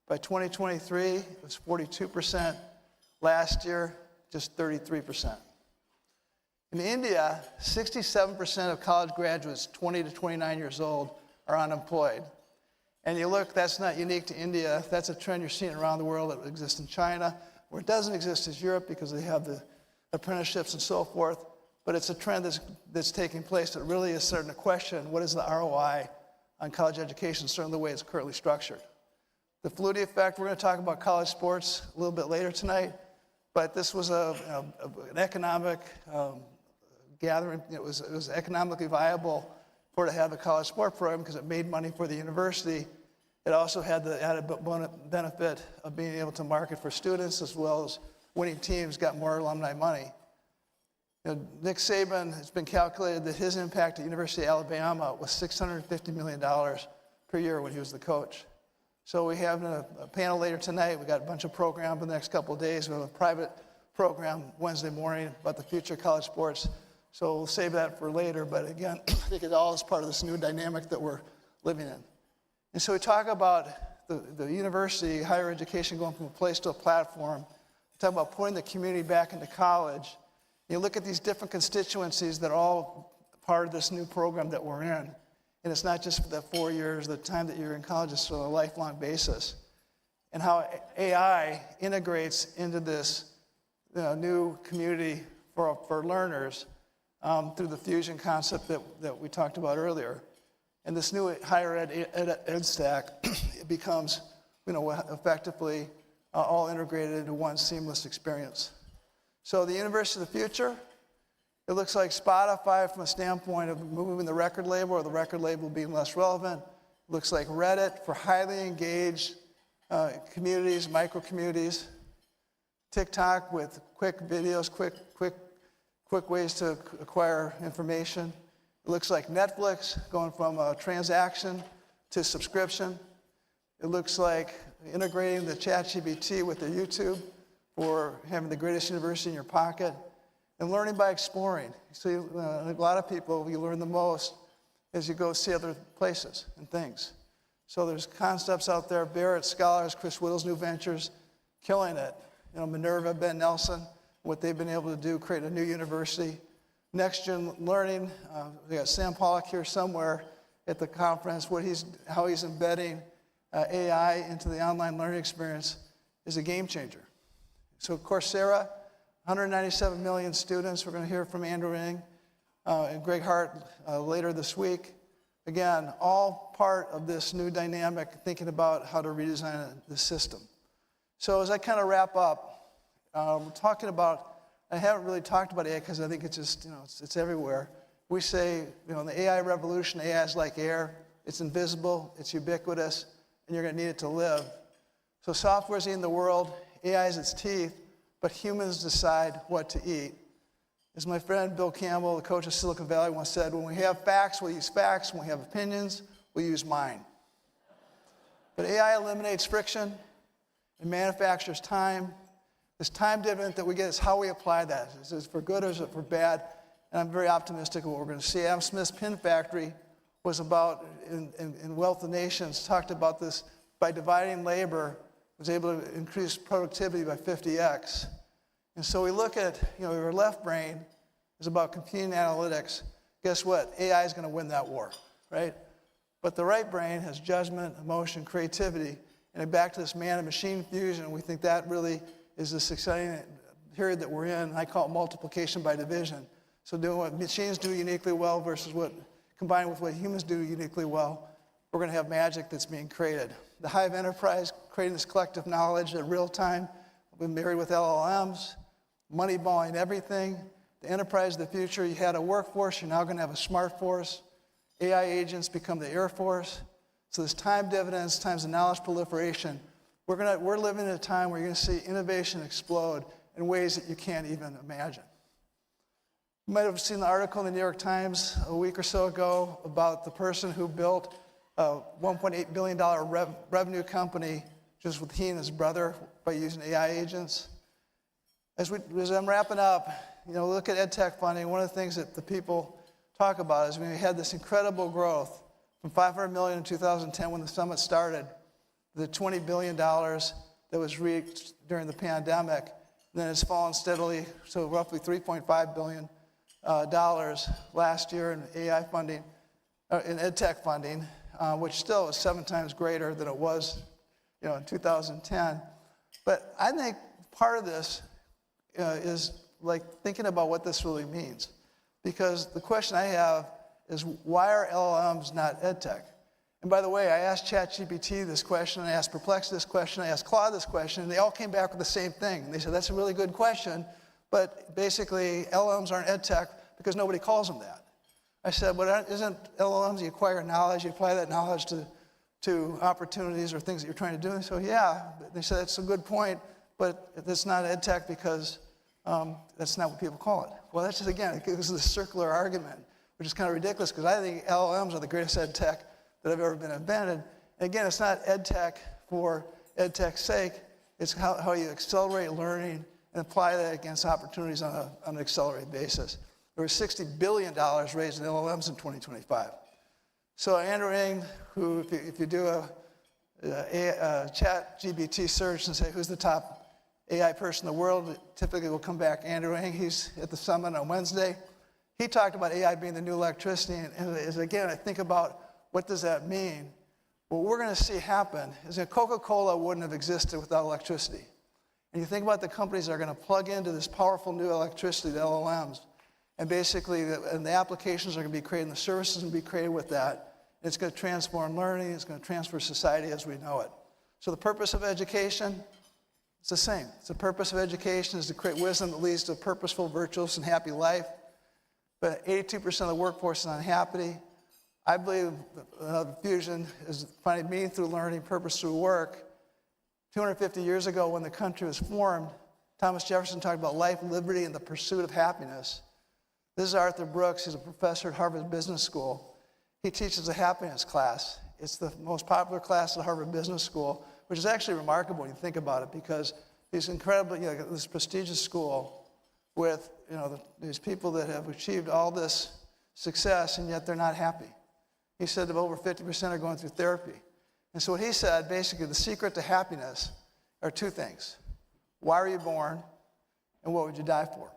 [SPEAKER 6] By 2023, it was 42%. Last year, just 33%. In India, 67% of college graduates 20 to 29 years old are unemployed. And you look, that's not unique to India. That's a trend you're seeing around the world that exists in China. Where it doesn't exist is Europe because they have the apprenticeships and so forth. But it's a trend that's taking place that really is starting to question what is the ROI on college education, certainly the way it's currently structured. The Flutie effect, we're going to talk about college sports a little bit later tonight. But this was an economic gathering. It was economically viable to have a college sport program because it made money for the university. It also had the added benefit of being able to market for students, as well as winning teams got more alumni money. Nick Saban, it's been calculated that his impact at University of Alabama was $650 million per year when he was the coach. So we have a panel later tonight. We got a bunch of programs in the next couple of days. We have a private program Wednesday morning about the future of college sports. So we'll save that for later. But again, I think it all is part of this new dynamic that we're living in. And so we talk about the university, higher education going from a place to a platform. We talk about putting the community back into college. You look at these different constituencies that are all part of this new program that we're in. And it's not just for the 4 years, the time that you're in college, it's on a lifelong basis. and how AI integrates into this new community for learners through the fusion concept that we talked about earlier. And this new higher ed stack, it becomes effectively all integrated into one seamless experience. So the University of the Future, it looks like Spotify from a standpoint of moving the record label or the record label being less relevant. It looks like Reddit for highly engaged communities, micro-communities. TikTok with quick videos, quick ways to acquire information. It looks like Netflix going from a transaction to subscription. It looks like integrating the ChatGPT with the YouTube for having the greatest university in your pocket. And learning by exploring. See, a lot of people, you learn the most as you go see other places and things. So there's concepts out there, Barrett Scholars, Chris Whittle's new ventures, killing it. Minerva, Ben Nelson, what they've been able to do, create a new university. Next Gen Learning, we got Sam Pollock here somewhere at the conference, how he's embedding AI into the online learning experience is a game changer. So Coursera, 197 million students. We're going to hear from Andrew Ng and Greg Hart later this week. Again, all part of this new dynamic, thinking about how to redesign the system. So as I kind of wrap up, we're talking about, I haven't really talked about AI because I think it's just, it's everywhere. We say, in the AI revolution, AI is like air. It's invisible, it's ubiquitous, and you're going to need it to live. So software's eating the world, AI is its teeth, but humans decide what to eat. As my friend Bill Campbell, the coach of Silicon Valley, once said, when we have facts, we'll use facts. When we have opinions, we'll use mine. But AI eliminates friction. It manufactures time. This time dividend that we get is how we apply that. Is it for good or is it for bad? And I'm very optimistic of what we're going to see. Adam Smith's Pin Factory was about, in Wealth of Nations, talked about this by dividing labor, was able to increase productivity by 50x. And so we look at, your left brain is about computing analytics. Guess what? AI is going to win that war, right? But the right brain has judgment, emotion, creativity. And back to this man and machine fusion, we think that really is this exciting period that we're in. I call it multiplication by division. So doing what machines do uniquely well versus combined with what humans do uniquely well, we're going to have magic that's being created. The Hive enterprise, creating this collective knowledge at real time, we've been married with LLMs, moneyballing everything. The enterprise of the future, you had a workforce, you're now going to have a smart force. AI agents become the Air Force. So this time dividends times the knowledge proliferation. We're living in a time where you're going to see innovation explode in ways that you can't even imagine. You might have seen the article in the New York Times a week or so ago about the person who built a $1.8 billion revenue company just with he and his brother by using AI agents. As I'm wrapping up, look at EdTech funding. One of the things that the people talk about is we had this incredible growth from $500 million in 2010 when the summit started, the $20 billion that was reached during the pandemic. And then it's fallen steadily, so roughly $3.5 billion last year in AI funding, in EdTech funding, which still is 7 times greater than it was, in 2010. But I think part of this is like thinking about what this really means. Because the question I have is, why are LLMs not EdTech? And by the way, I asked ChatGPT this question, I asked Perplexity this question, I asked Claude this question, and they all came back with the same thing. And they said, that's a really good question, but basically LLMs aren't EdTech because nobody calls them that. I said, well, isn't LLMs, you acquire knowledge, you apply that knowledge to opportunities or things that you're trying to do? And so, yeah, they said, that's a good point, but it's not EdTech because that's not what people call it. Well, that's just, again, it gives this circular argument, which is kind of ridiculous because I think LLMs are the greatest EdTech that have ever been invented. And again, it's not EdTech for EdTech's sake. It's how you accelerate learning and apply that against opportunities on an accelerated basis. There was $60 billion raised in LLMs in 2025. So Andrew Ng, who, if you do a chat GPT search and say, who's the top AI person in the world, it typically will come back Andrew Ng. He's at the summit on Wednesday. He talked about AI being the new electricity. And as again, I think about what does that mean? What we're going to see happen is that Coca-Cola wouldn't have existed without electricity. And you think about the companies that are going to plug into this powerful new electricity, the LLMs, and basically the applications are going to be created, and the services are going to be created with that. It's going to transform learning. It's going to transform society as we know it. So the purpose of education, it's the same. The purpose of education is to create wisdom that leads to a purposeful, virtuous, and happy life. But 82% of the workforce is unhappy. I believe fusion is finding meaning through learning, purpose through work. 250 years ago, when the country was formed, Thomas Jefferson talked about life, liberty, and the pursuit of happiness. This is Arthur Brooks. He's a professor at Harvard Business School. He teaches a happiness class. It's the most popular class at Harvard Business School, which is actually remarkable when you think about it, because these incredibly, this prestigious school with, these people that have achieved all this success, and yet they're not happy. He said that over 50% are going through therapy. And so what he said, basically, the secret to happiness are two things. Why were you born, and what would you die for?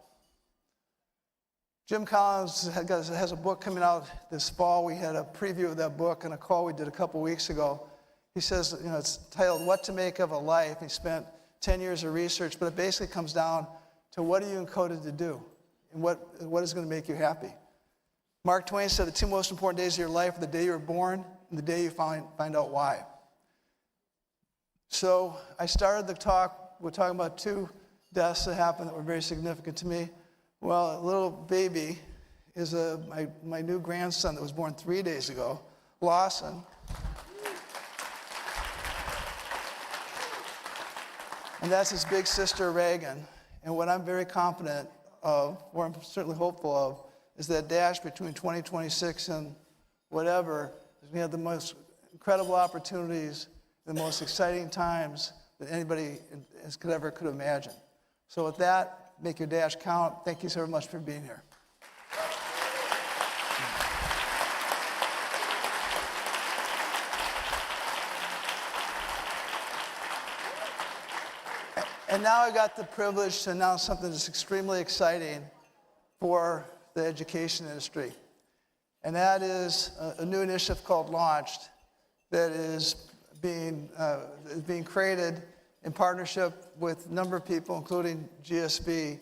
[SPEAKER 6] Jim Collins has a book coming out this fall. We had a preview of that book and a call we did a couple weeks ago. He says, it's titled What to Make of a Life. He spent 10 years of research, but it basically comes down to what are you encoded to do, and what is going to make you happy. Mark Twain said the two most important days of your life are the day you were born and the day you find out why. So I started the talk, we're talking about two deaths that happened that were very significant to me. Well, a little baby is my new grandson that was born 3 days ago, Lawson. And that's his big sister, Reagan. And what I'm very confident of, or I'm certainly hopeful of, is that dash between 2026 and whatever, is we have the most incredible opportunities, the most exciting times that anybody could ever imagine. So with that, make your dash count. Thank you so much for being here. And now I got the privilege to announce something that's extremely exciting for the education industry. And that is a new initiative called Launched that is being created in partnership with a number of people, including GSV,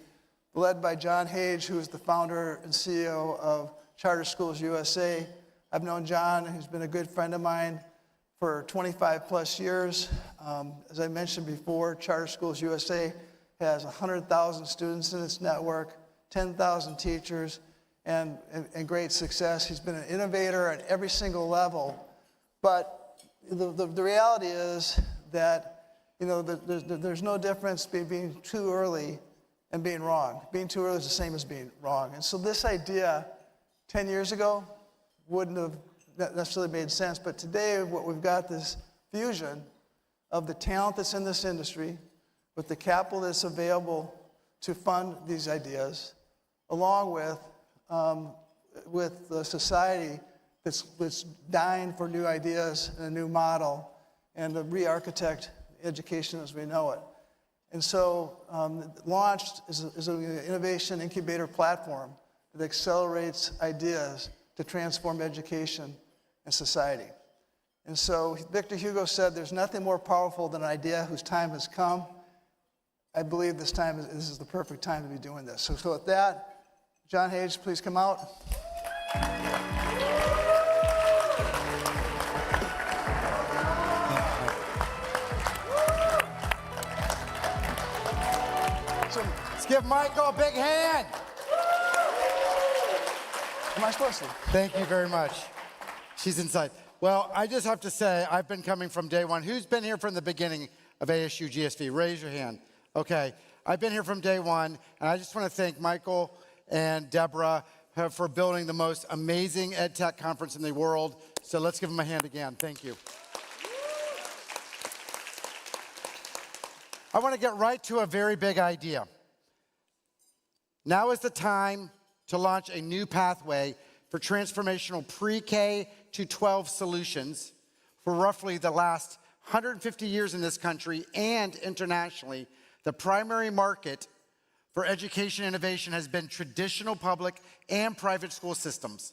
[SPEAKER 6] led by John Hage, who is the founder and CEO of Charter Schools USA. I've known John, who's been a good friend of mine for 25 plus years. As I mentioned before, Charter Schools USA has 100,000 students in its network, 10,000 teachers, and great success. He's been an innovator at every single level. But the reality is that there's no difference between being too early and being wrong. Being too early is the same as being wrong. And so this idea 10 years ago wouldn't have necessarily made sense. But today, what we've got this fusion of the talent that's in this industry with the capital that's available to fund these ideas, along with the society that's dying for new ideas and a new model and to re-architect education as we know it. And so Launched is an innovation incubator platform that accelerates ideas to transform education and society. And so Victor Hugo said, there's nothing more powerful than an idea whose time has come. I believe this is the perfect time to be doing this. So with that, John Hage, please come out.
[SPEAKER 7] Let's give Michael a big hand.
[SPEAKER 6] Am I supposed to?
[SPEAKER 7] Thank you very much. She's inside. Well, I just have to say, I've been coming from day one. Who's been here from the beginning of ASU+GSV? Raise your hand. Okay. I've been here from day one, and I just want to thank Michael and Deborah for building the most amazing ed tech conference in the world. So let's give them a hand again. Thank you. I want to get right to a very big idea. Now is the time to launch a new pathway for transformational pre-K to 12 solutions. For roughly the last 150 years in this country and internationally, the primary market for education innovation has been traditional public and private school systems.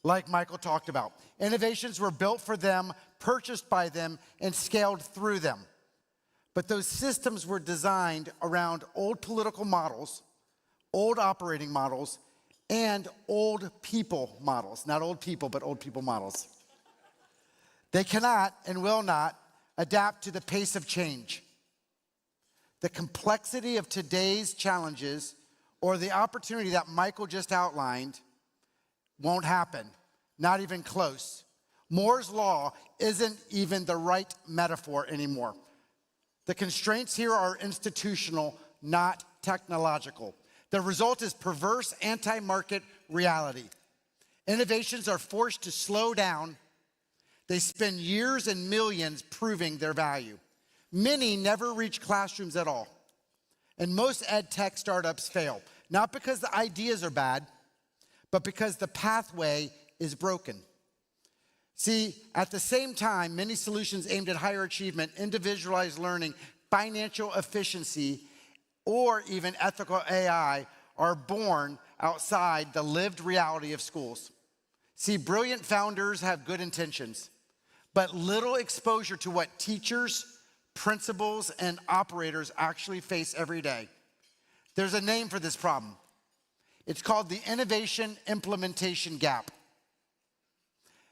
[SPEAKER 7] like Michael talked about. Innovations were built for them, purchased by them, and scaled through them. But those systems were designed around old political models, old operating models, and old people models. Not old people, but old people models. They cannot and will not adapt to the pace of change. The complexity of today's challenges or the opportunity that Michael just outlined won't happen, not even close. Moore's law isn't even the right metaphor anymore. The constraints here are institutional, not technological. The result is perverse anti-market reality. Innovations are forced to slow down. They spend years and millions proving their value. Many never reach classrooms at all. And most ed tech startups fail, not because the ideas are bad, but because the pathway is broken. See, at the same time, many solutions aimed at higher achievement, individualized learning, financial efficiency, or even ethical AI are born outside the lived reality of schools. See, brilliant founders have good intentions, but little exposure to what teachers, principals, and operators actually face every day. There's a name for this problem. It's called the innovation implementation gap.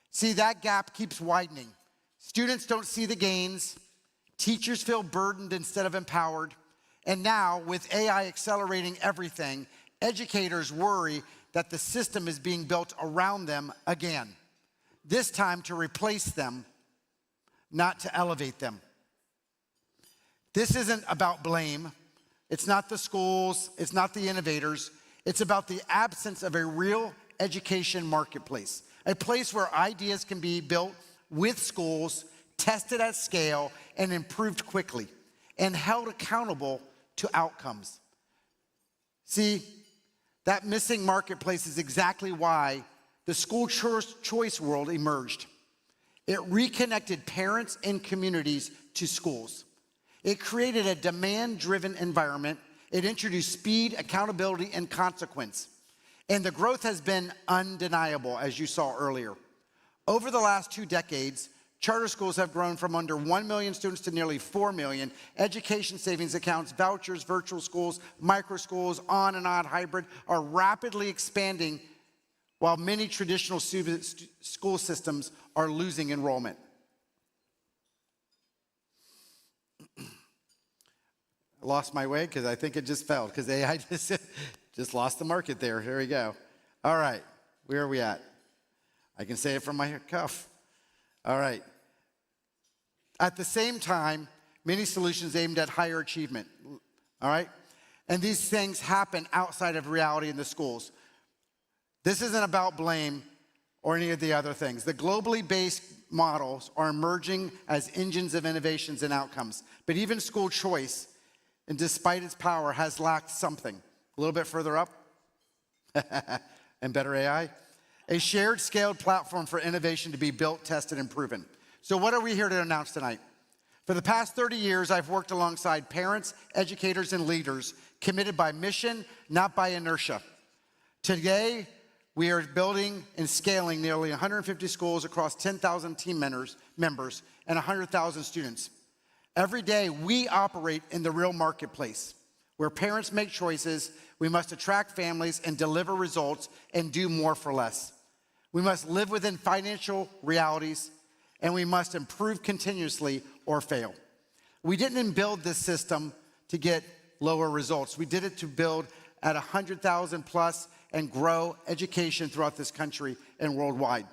[SPEAKER 7] See, that gap keeps widening. Students don't see the gains. Teachers feel burdened instead of empowered. And now, with AI accelerating everything, educators worry that the system is being built around them again. This time to replace them, not to elevate them. This isn't about blame. It's not the schools. It's not the innovators. It's about the absence of a real education marketplace, a place where ideas can be built with schools, tested at scale, and improved quickly, and held accountable to outcomes. See, that missing marketplace is exactly why the school choice world emerged. It reconnected parents and communities to schools. It created a demand-driven environment. It introduced speed, accountability, and consequence. And the growth has been undeniable, as you saw earlier. Over the last 2 decades, charter schools have grown from under 1 million students to nearly 4 million. Education savings accounts, vouchers, virtual schools, micro schools, on and on hybrid are rapidly expanding while many traditional school systems are losing enrollment. I lost my way because I think it just fell because AI just lost the market there. Here we go. All right, where are we at? I can say it from my cuff. All right. At the same time, many solutions aimed at higher achievement. All right? And these things happen outside of reality in the schools. This isn't about blame or any of the other things. The globally based models are emerging as engines of innovations and outcomes. But even school choice, and despite its power, has lacked something. A little bit further up, and better AI. A shared, scaled platform for innovation to be built, tested, and proven. So what are we here to announce tonight? For the past 30 years, I've worked alongside parents, educators, and leaders committed by mission, not by inertia. Today, we are building and scaling nearly 150 schools across 10,000 team members and 100,000 students. Every day, we operate in the real marketplace. Where parents make choices, we must attract families and deliver results and do more for less. We must live within financial realities, and we must improve continuously or fail. We didn't build this system to get lower results. We did it to build at 100,000 plus and grow education throughout this country and worldwide.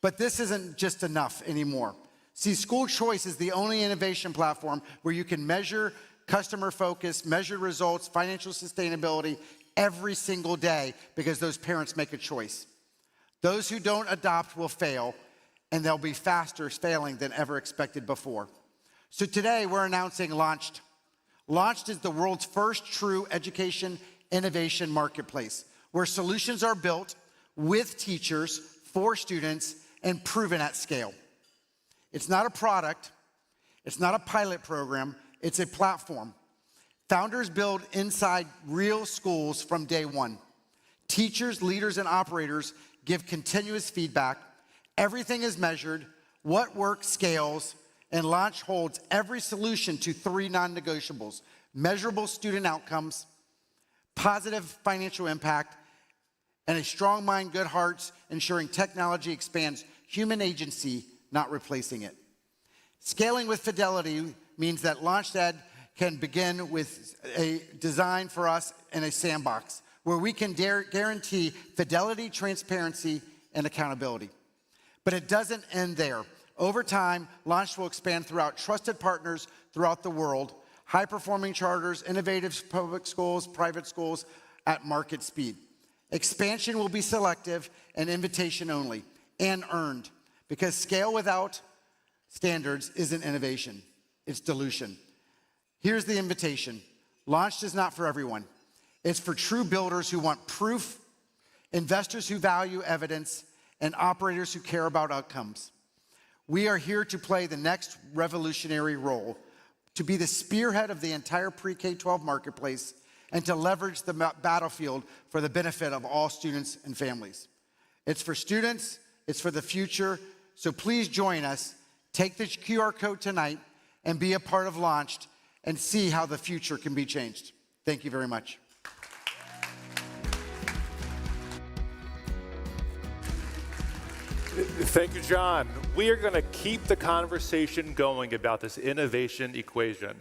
[SPEAKER 7] But this isn't just enough anymore. See, school choice is the only innovation platform where you can measure customer focus, measure results, financial sustainability every single day because those parents make a choice. Those who don't adopt will fail, and they'll be faster failing than ever expected before. So today we're announcing Launched. Launched is the world's first true education innovation marketplace where solutions are built with teachers, for students, and proven at scale. It's not a product, it's not a pilot program, it's a platform. Founders build inside real schools from day one. Teachers, leaders, and operators give continuous feedback. Everything is measured. What works scales, and Launch holds every solution to 3 non-negotiables: measurable student outcomes, positive financial impact, and a strong mind, good hearts, ensuring technology expands human agency, not replacing it. Scaling with fidelity means that LaunchEd can begin with a design for us in a sandbox where we can guarantee fidelity, transparency, and accountability. But it doesn't end there. Over time, Launch will expand throughout trusted partners throughout the world, high-performing charters, innovative public schools, private schools at market speed. Expansion will be selective and invitation only, and earned, because scale without standards isn't innovation, it's dilution. Here's the invitation. Launch is not for everyone. It's for true builders who want proof, investors who value evidence, and operators who care about outcomes. We are here to play the next revolutionary role, to be the spearhead of the entire pre-K-12 marketplace, and to leverage the battlefield for the benefit of all students and families. It's for students, it's for the future, so please join us. Take the QR code tonight and be a part of Launched and see how the future can be changed. Thank you very much.
[SPEAKER 8] Thank you, John. We are going to keep the conversation going about this innovation equation.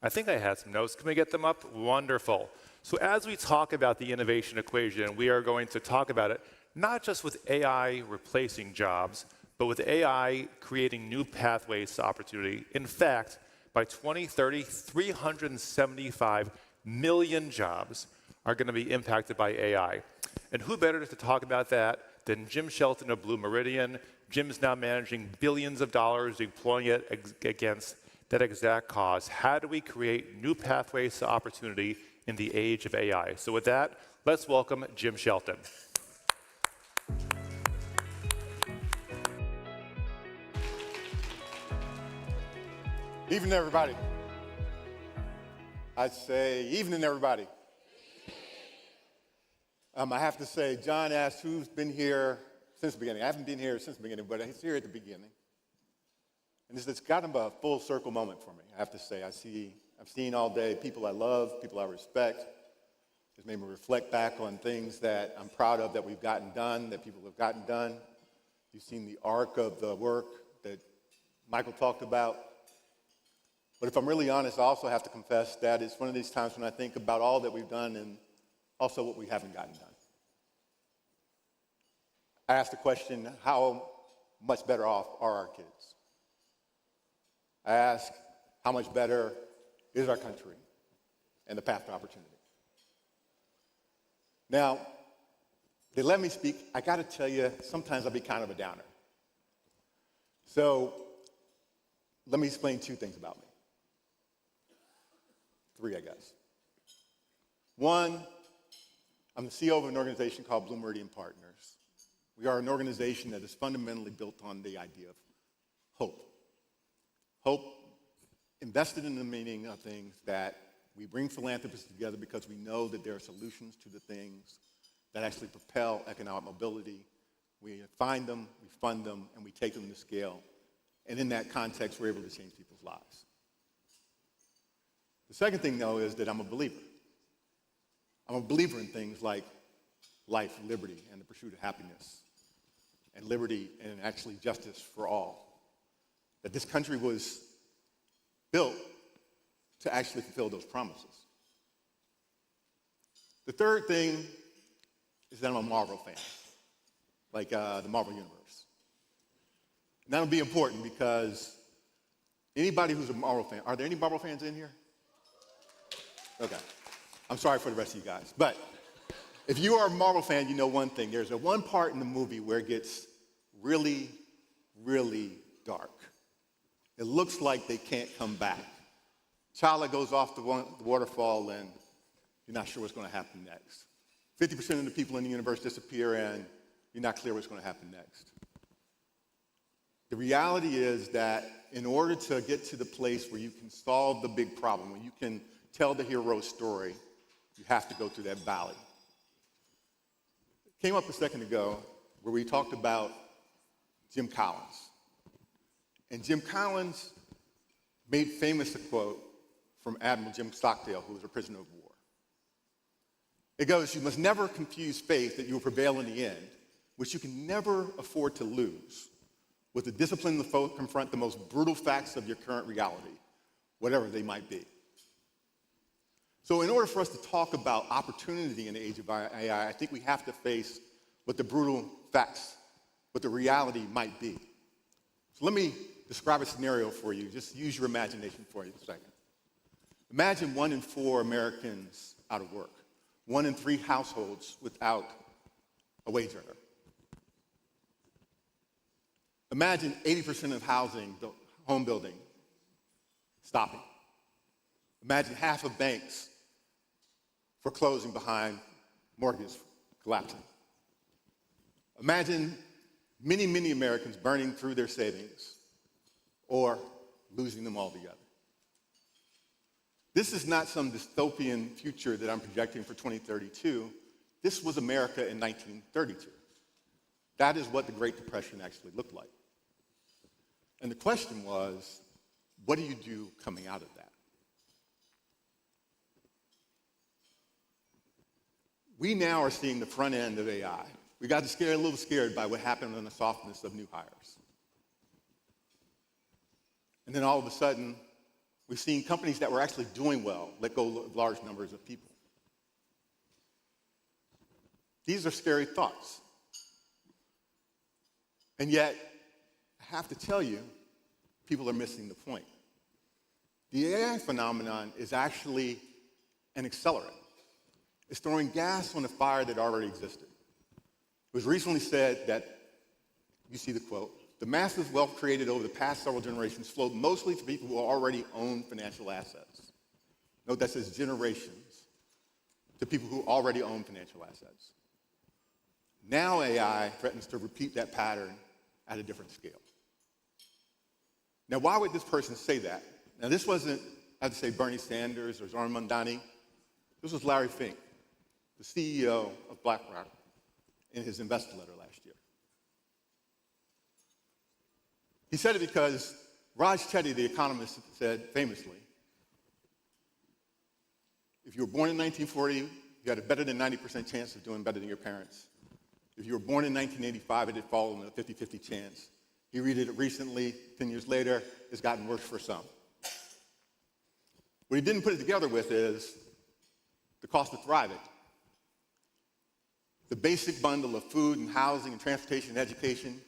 [SPEAKER 8] I think I had some notes. Can we get them up? Wonderful. So as we talk about the innovation equation, we are going to talk about it not just with AI replacing jobs, but with AI creating new pathways to opportunity. In fact, by 2030, 375 million jobs are going to be impacted by AI. And who better to talk about that than Jim Shelton of Blue Meridian? Jim's now managing billions of dollars, deploying it against that exact cause. How do we create new pathways to opportunity in the age of AI? So with that, let's welcome Jim Shelton.
[SPEAKER 9] Evening, everybody. I say, evening, everybody. I have to say, John asked who's been here since the beginning. I haven't been here since the beginning, but he's here at the beginning. And it's kind of a full circle moment for me, I have to say. I've seen all day people I love, people I respect. It's made me reflect back on things that I'm proud of that we've gotten done, that people have gotten done. You've seen the arc of the work that Michael talked about. But if I'm really honest, I also have to confess that it's one of these times when I think about all that we've done and also what we haven't gotten done. I asked the question, how much better off are our kids? I ask, how much better is our country and the path to opportunity? Now, they let me speak. I got to tell you, sometimes I'll be kind of a downer. So let me explain 2 things about me. 3, I guess. 1, I'm the CEO of an organization called Blue Meridian Partners. We are an organization that is fundamentally built on the idea of hope. Hope invested in the meaning of things that we bring philanthropists together because we know that there are solutions to the things that actually propel economic mobility. We find them, we fund them, and we take them to scale. And in that context, we're able to change people's lives. The second thing, though, is that I'm a believer. I'm a believer in things like life, liberty, and the pursuit of happiness, and liberty and actually justice for all. That this country was built to actually fulfill those promises. The third thing is that I'm a Marvel fan, like the Marvel Universe. And that'll be important because anybody who's a Marvel fan, are there any Marvel fans in here? Okay. I'm sorry for the rest of you guys. But if you are a Marvel fan, you know one thing. There's one part in the movie where it gets really, really dark. It looks like they can't come back. T'Challa goes off the waterfall, and you're not sure what's going to happen next. 50% of the people in the universe disappear, and you're not clear what's going to happen next. The reality is that in order to get to the place where you can solve the big problem, when you can tell the hero story, you have to go through that valley. came up a second ago where we talked about Jim Collins. And Jim Collins made famous a quote from Admiral Jim Stockdale, who was a prisoner of war. It goes, "You must never confuse faith that you will prevail in the end, which you can never afford to lose, with the discipline to confront the most brutal facts of your current reality, whatever they might be." So in order for us to talk about opportunity in the age of AI, I think we have to face what the brutal facts, what the reality might be. So let me describe a scenario for you. Just use your imagination for a second. Imagine 1 in 4 Americans out of work, 1 in 3 households without a wage earner. Imagine 80% of home building stopping. Imagine half of banks foreclosing behind mortgages collapsing. Imagine many, many Americans burning through their savings or losing them altogether. This is not some dystopian future that I'm projecting for 2032. This was America in 1932. That is what the Great Depression actually looked like. And the question was, what do you do coming out of that? We now are seeing the front end of AI. We got a little scared by what happened on the softness of new hires. And then all of a sudden, we've seen companies that were actually doing well let go of large numbers of people. These are scary thoughts. And yet, I have to tell you, people are missing the point. The AI phenomenon is actually an accelerant. It's throwing gas on a fire that already existed. It was recently said that, you see the quote, "The massive wealth created over the past several generations flowed mostly to people who already own financial assets." Note that says generations, to people who already own financial assets. Now AI threatens to repeat that pattern at a different scale. Now, why would this person say that? Now, this wasn't, I have to say, Bernie Sanders or Zoran Mondani. This was Larry Fink, the CEO of BlackRock, in his investor letter last year. He said it because Raj Chetty, the economist, said famously, if you were born in 1940, you had a better than 90% chance of doing better than your parents. If you were born in 1985, it had fallen a 50-50 chance. He read it recently, 10 years later, it's gotten worse for some. What he didn't put it together with is the cost of thriving. The basic bundle of food and housing and transportation and education.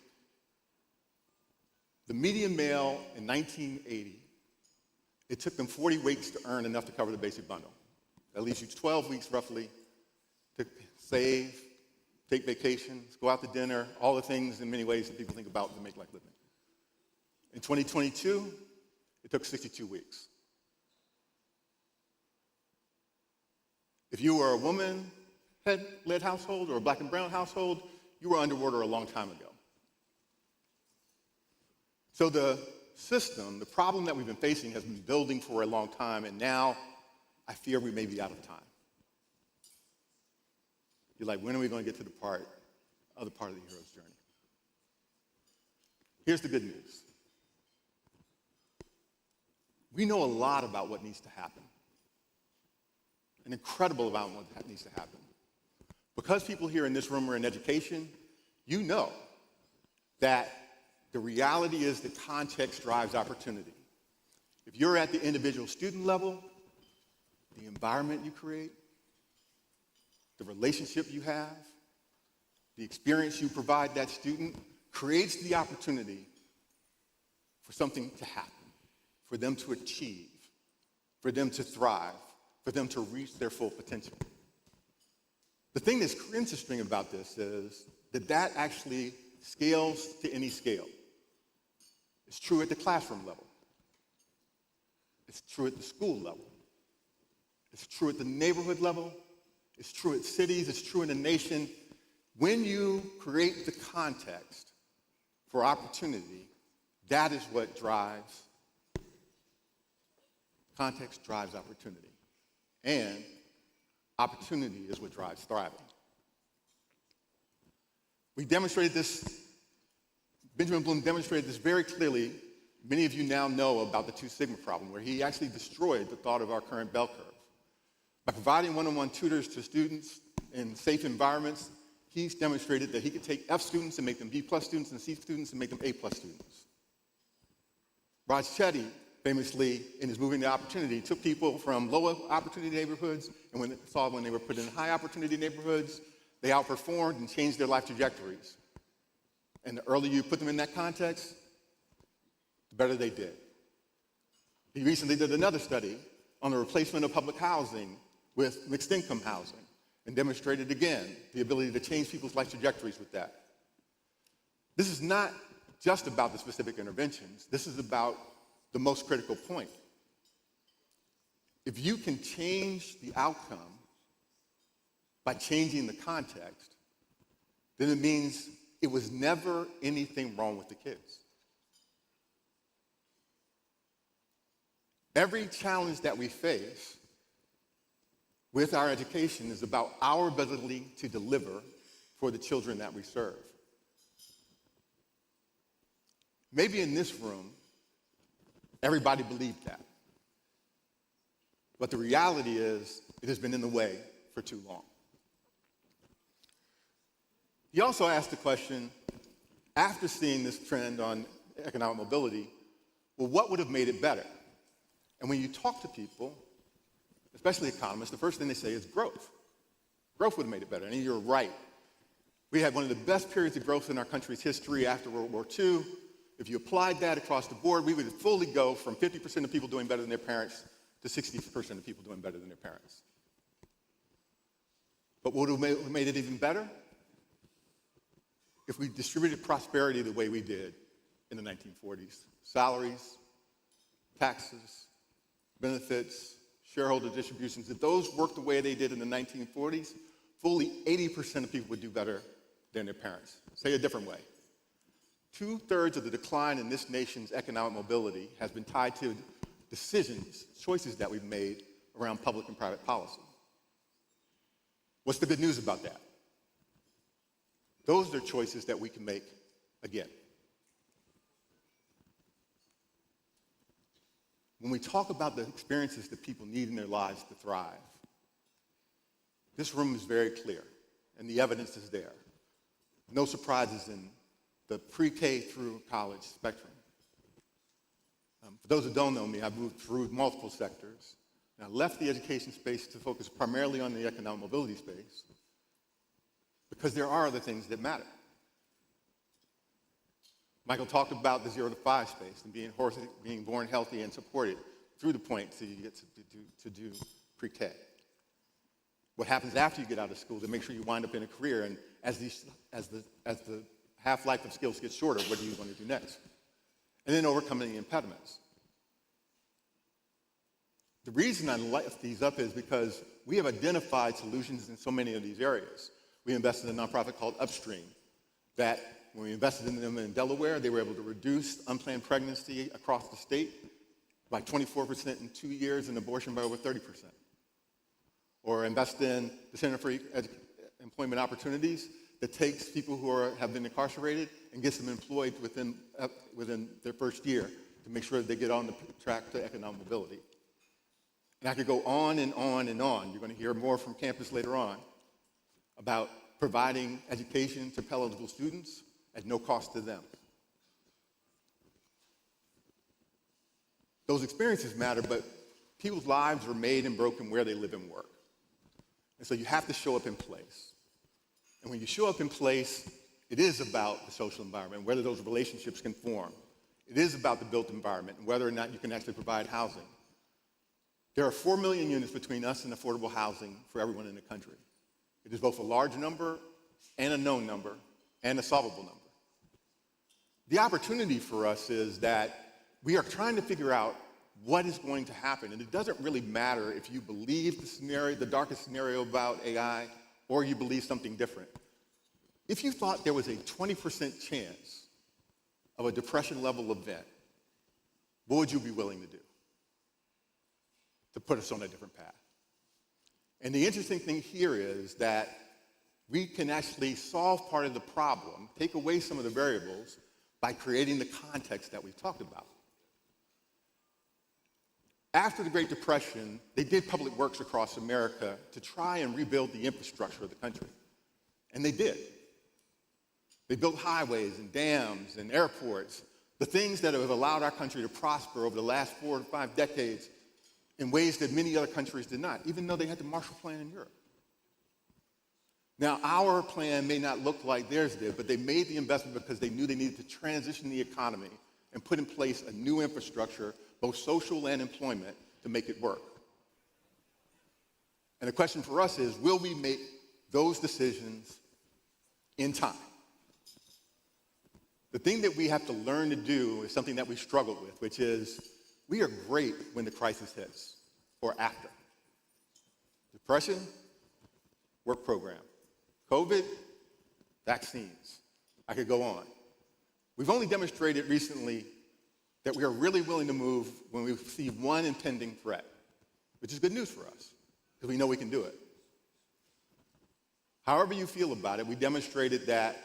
[SPEAKER 9] The median male in 1980, it took them 40 weeks to earn enough to cover the basic bundle. That leaves you 12 weeks roughly to save, take vacations, go out to dinner, all the things in many ways that people think about to make life living. In 2022, it took 62 weeks. If you were a woman-led household or a black and brown household, you were underwater a long time ago. So the system, the problem that we've been facing has been building for a long time, and now I fear we may be out of time. You're like, when are we going to get to the other part of the hero's journey? Here's the good news. We know a lot about what needs to happen. An incredible amount of what needs to happen. Because people here in this room are in education, you know that the reality is that context drives opportunity. If you're at the individual student level, the environment you create, the relationship you have, the experience you provide that student creates the opportunity for something to happen, for them to achieve, for them to thrive, for them to reach their full potential. The thing that's interesting about this is that actually scales to any scale. It's true at the classroom level. It's true at the school level. It's true at the neighborhood level. It's true at cities. It's true in the nation. When you create the context for opportunity, that is what drives. Context drives opportunity. And opportunity is what drives thriving. We demonstrated this, Benjamin Bloom demonstrated this very clearly. Many of you now know about the 2 sigma problem, where he actually destroyed the thought of our current bell curve. By providing one-on-one tutors to students in safe environments, he's demonstrated that he could take F students and make them B+ students and C students and make them A+ students. Raj Chetty, famously, in his movie The Opportunity, took people from low opportunity neighborhoods, and when they were put in high opportunity neighborhoods, they outperformed and changed their life trajectories. And the earlier you put them in that context, the better they did. He recently did another study on the replacement of public housing with mixed income housing and demonstrated again the ability to change people's life trajectories with that. This is not just about the specific interventions. This is about the most critical point. If you can change the outcome by changing the context, then it means it was never anything wrong with the kids. Every challenge that we face with our education is about our ability to deliver for the children that we serve. Maybe in this room, everybody believed that. But the reality is, it has been in the way for too long. He also asked the question, after seeing this trend on economic mobility, well, what would have made it better? And when you talk to people, especially economists, the first thing they say is growth. Growth would have made it better, and you're right. We had one of the best periods of growth in our country's history after World War II. If you applied that across the board, we would fully go from 50% of people doing better than their parents to 60% of people doing better than their parents. But what would have made it even better? If we distributed prosperity the way we did in the 1940s. Salaries, taxes, benefits, shareholder distributions, if those worked the way they did in the 1940s, fully 80% of people would do better than their parents. Say a different way. 2/3 of the decline in this nation's economic mobility has been tied to decisions, choices that we've made around public and private policy. What's the good news about that? Those are choices that we can make again. When we talk about the experiences that people need in their lives to thrive, this room is very clear, and the evidence is there. No surprises in the pre-K through college spectrum. For those who don't know me, I've moved through multiple sectors, and I left the education space to focus primarily on the economic mobility space because there are other things that matter. Michael talked about the 0 to 5 space and being born healthy and supported through the point till you get to do pre-K. What happens after you get out of school to make sure you wind up in a career, and as the half-life of skills gets shorter, what do you want to do next? And then overcoming the impediments. The reason I lift these up is because we have identified solutions in so many of these areas. We invested in a nonprofit called Upstream that when we invested in them in Delaware, they were able to reduce unplanned pregnancy across the state by 24% in 2 years and abortion by over 30%. Or invest in the Center for Employment Opportunities that takes people who have been incarcerated and gets them employed within their first year to make sure that they get on the track to economic mobility. And I could go on and on and on. You're going to hear more from campus later on about providing education to Pell-eligible students at no cost to them. Those experiences matter, but people's lives are made and broken where they live and work. And so you have to show up in place. And when you show up in place, it is about the social environment, whether those relationships can form. It is about the built environment and whether or not you can actually provide housing. There are 4 million units between us and affordable housing for everyone in the country. It is both a large number and a known number and a solvable number. The opportunity for us is that we are trying to figure out what is going to happen. And it doesn't really matter if you believe the darkest scenario about AI, or you believe something different. If you thought there was a 20% chance of a depression-level event, what would you be willing to do to put us on a different path? And the interesting thing here is that we can actually solve part of the problem, take away some of the variables by creating the context that we've talked about. After the Great Depression, they did public works across America to try and rebuild the infrastructure of the country. And they did. They built highways and dams and airports, the things that have allowed our country to prosper over the last 4 to 5 decades in ways that many other countries did not, even though they had the Marshall Plan in Europe. Now, our plan may not look like theirs did, but they made the investment because they knew they needed to transition the economy and put in place a new infrastructure, both social and employment, to make it work. And the question for us is, will we make those decisions in time? The thing that we have to learn to do is something that we struggled with, which is we are great when the crisis hits or after. Depression, work program. COVID, vaccines. I could go on. We've only demonstrated recently that we are really willing to move when we see one impending threat, which is good news for us, because we know we can do it. However you feel about it, we demonstrated that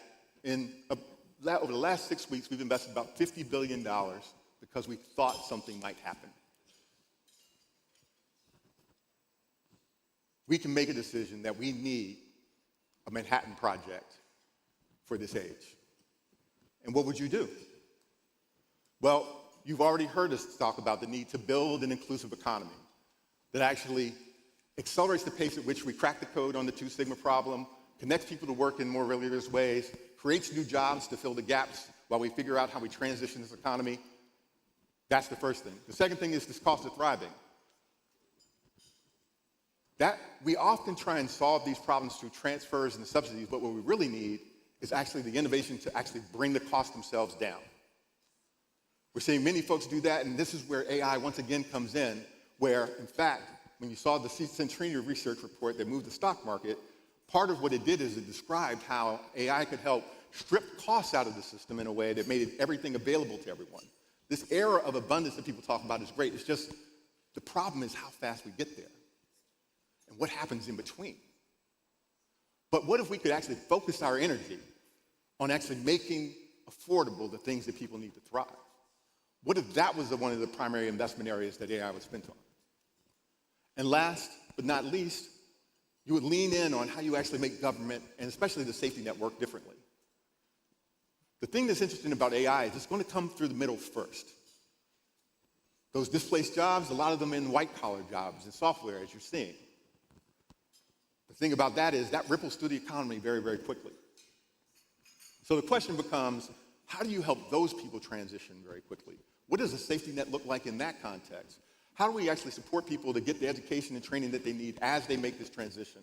[SPEAKER 9] over the last 6 weeks, we've invested about $50 billion because we thought something might happen. We can make a decision that we need a Manhattan Project for this age. And what would you do? Well, you've already heard us talk about the need to build an inclusive economy that actually accelerates the pace at which we crack the code on the 2 Sigma problem, connects people to work in more rigorous ways, creates new jobs to fill the gaps while we figure out how we transition this economy. That's the first thing. The second thing is this cost of thriving. That we often try and solve these problems through transfers and subsidies, but what we really need is actually the innovation to actually bring the costs themselves down. We're seeing many folks do that, and this is where AI once again comes in, where, in fact, when you saw the Centrinia research report that moved the stock market, part of what it did is it described how AI could help strip costs out of the system in a way that made everything available to everyone. This era of abundance that people talk about is great. It's just the problem is how fast we get there and what happens in between. But what if we could actually focus our energy on actually making affordable the things that people need to thrive? What if that was one of the primary investment areas that AI was spent on? And last but not least, you would lean in on how you actually make government, and especially the safety net, work differently. The thing that's interesting about AI is it's going to come through the middle first. Those displaced jobs, a lot of them in white-collar jobs and software, as you're seeing. The thing about that is that ripples through the economy very, very quickly. So the question becomes, how do you help those people transition very quickly? What does a safety net look like in that context? How do we actually support people to get the education and training that they need as they make this transition?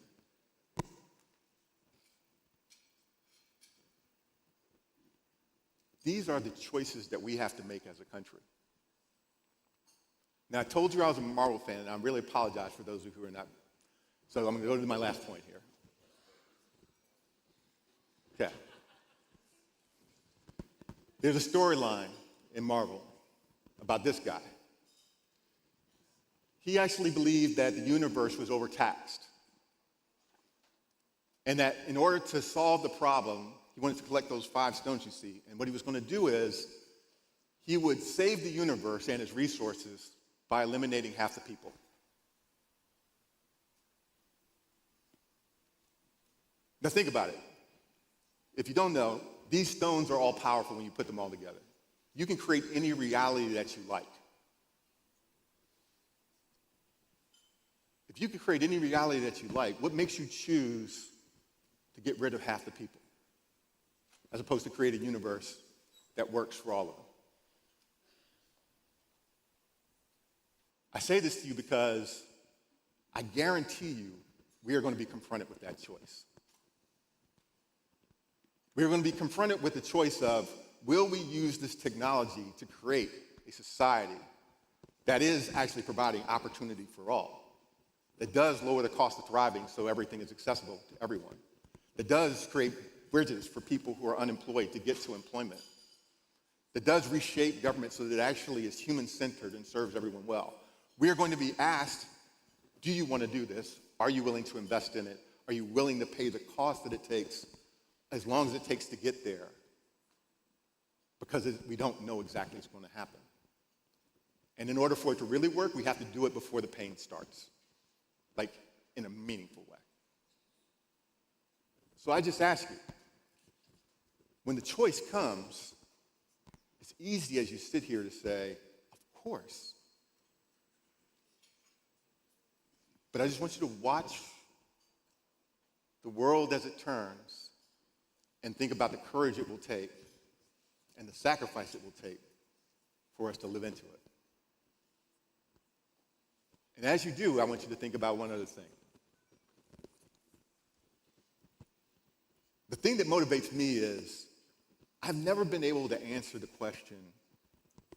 [SPEAKER 9] These are the choices that we have to make as a country. Now, I told you I was a Marvel fan, and I really apologize for those of you who are not. So I'm going to go to my last point here. Okay. There's a storyline in Marvel about this guy. He actually believed that the universe was overtaxed, and that in order to solve the problem, he wanted to collect those 5 stones you see. And what he was going to do is he would save the universe and its resources by eliminating half the people. Now think about it. If you don't know, these stones are all powerful when you put them all together. You can create any reality that you like. If you can create any reality that you like, what makes you choose to get rid of half the people, as opposed to create a universe that works for all of them? I say this to you because I guarantee you we are going to be confronted with that choice. We are going to be confronted with the choice of, will we use this technology to create a society that is actually providing opportunity for all, that does lower the cost of thriving so everything is accessible to everyone, that does create bridges for people who are unemployed to get to employment, that does reshape government so that it actually is human-centered and serves everyone well. We are going to be asked, do you want to do this? Are you willing to invest in it? Are you willing to pay the cost that it takes, as long as it takes to get there? Because we don't know exactly what's going to happen. And in order for it to really work, we have to do it before the pain starts, like in a meaningful way. So I just ask you, when the choice comes, it's easy as you sit here to say, of course. But I just want you to watch the world as it turns and think about the courage it will take and the sacrifice it will take for us to live into it. And as you do, I want you to think about one other thing. The thing that motivates me is I've never been able to answer the question,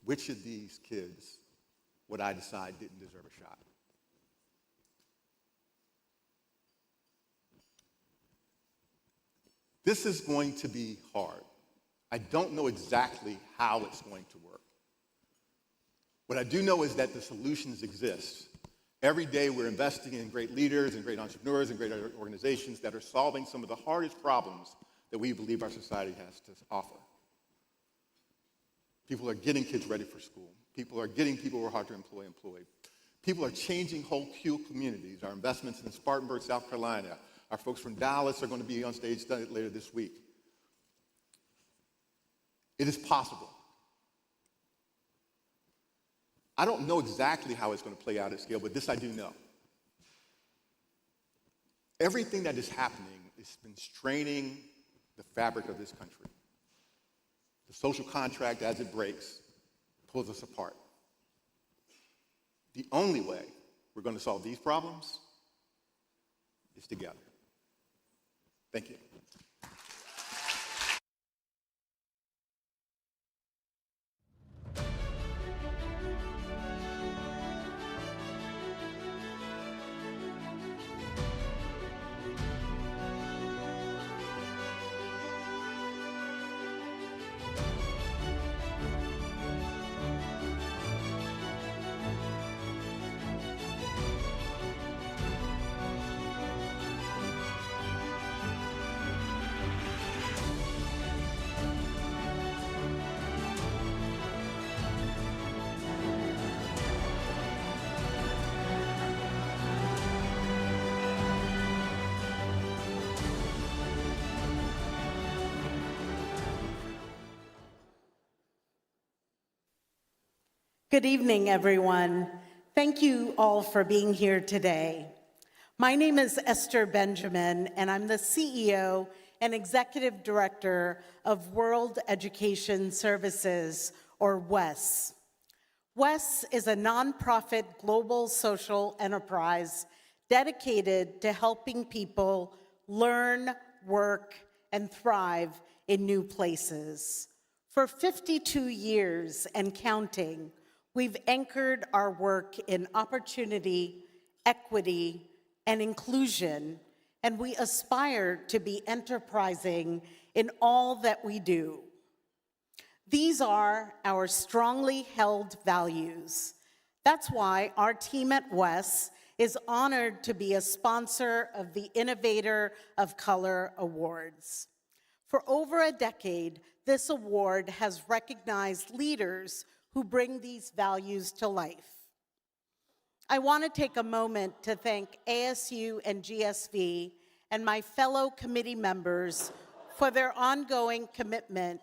[SPEAKER 9] which of these kids would I decide didn't deserve a shot? This is going to be hard. I don't know exactly how it's going to work. What I do know is that the solutions exist. Every day we're investing in great leaders and great entrepreneurs and great organizations that are solving some of the hardest problems that we believe our society has to offer. People are getting kids ready for school. People are getting people who are hard to employ employed. People are changing whole communities. Our investments in Spartanburg, South Carolina. Our folks from Dallas are going to be on stage later this week. It is possible. I don't know exactly how it's going to play out at scale, but this I do know. Everything that is happening has been straining the fabric of this country. The social contract, as it breaks, pulls us apart. The only way we're going to solve these problems is together. Thank you.
[SPEAKER 10] Good evening, everyone. Thank you all for being here today. My name is Esther Benjamin, and I'm the CEO and Executive Director of World Education Services, or WES. WES is a nonprofit global social enterprise dedicated to helping people learn, work, and thrive in new places. For 52 years and counting, we've anchored our work in opportunity, equity, and inclusion, and we aspire to be enterprising in all that we do. These are our strongly held values. That's why our team at WES is honored to be a sponsor of the Innovator of Color Awards. For over a decade, this award has recognized leaders who bring these values to life. I want to take a moment to thank ASU and GSV and my fellow committee members for their ongoing commitment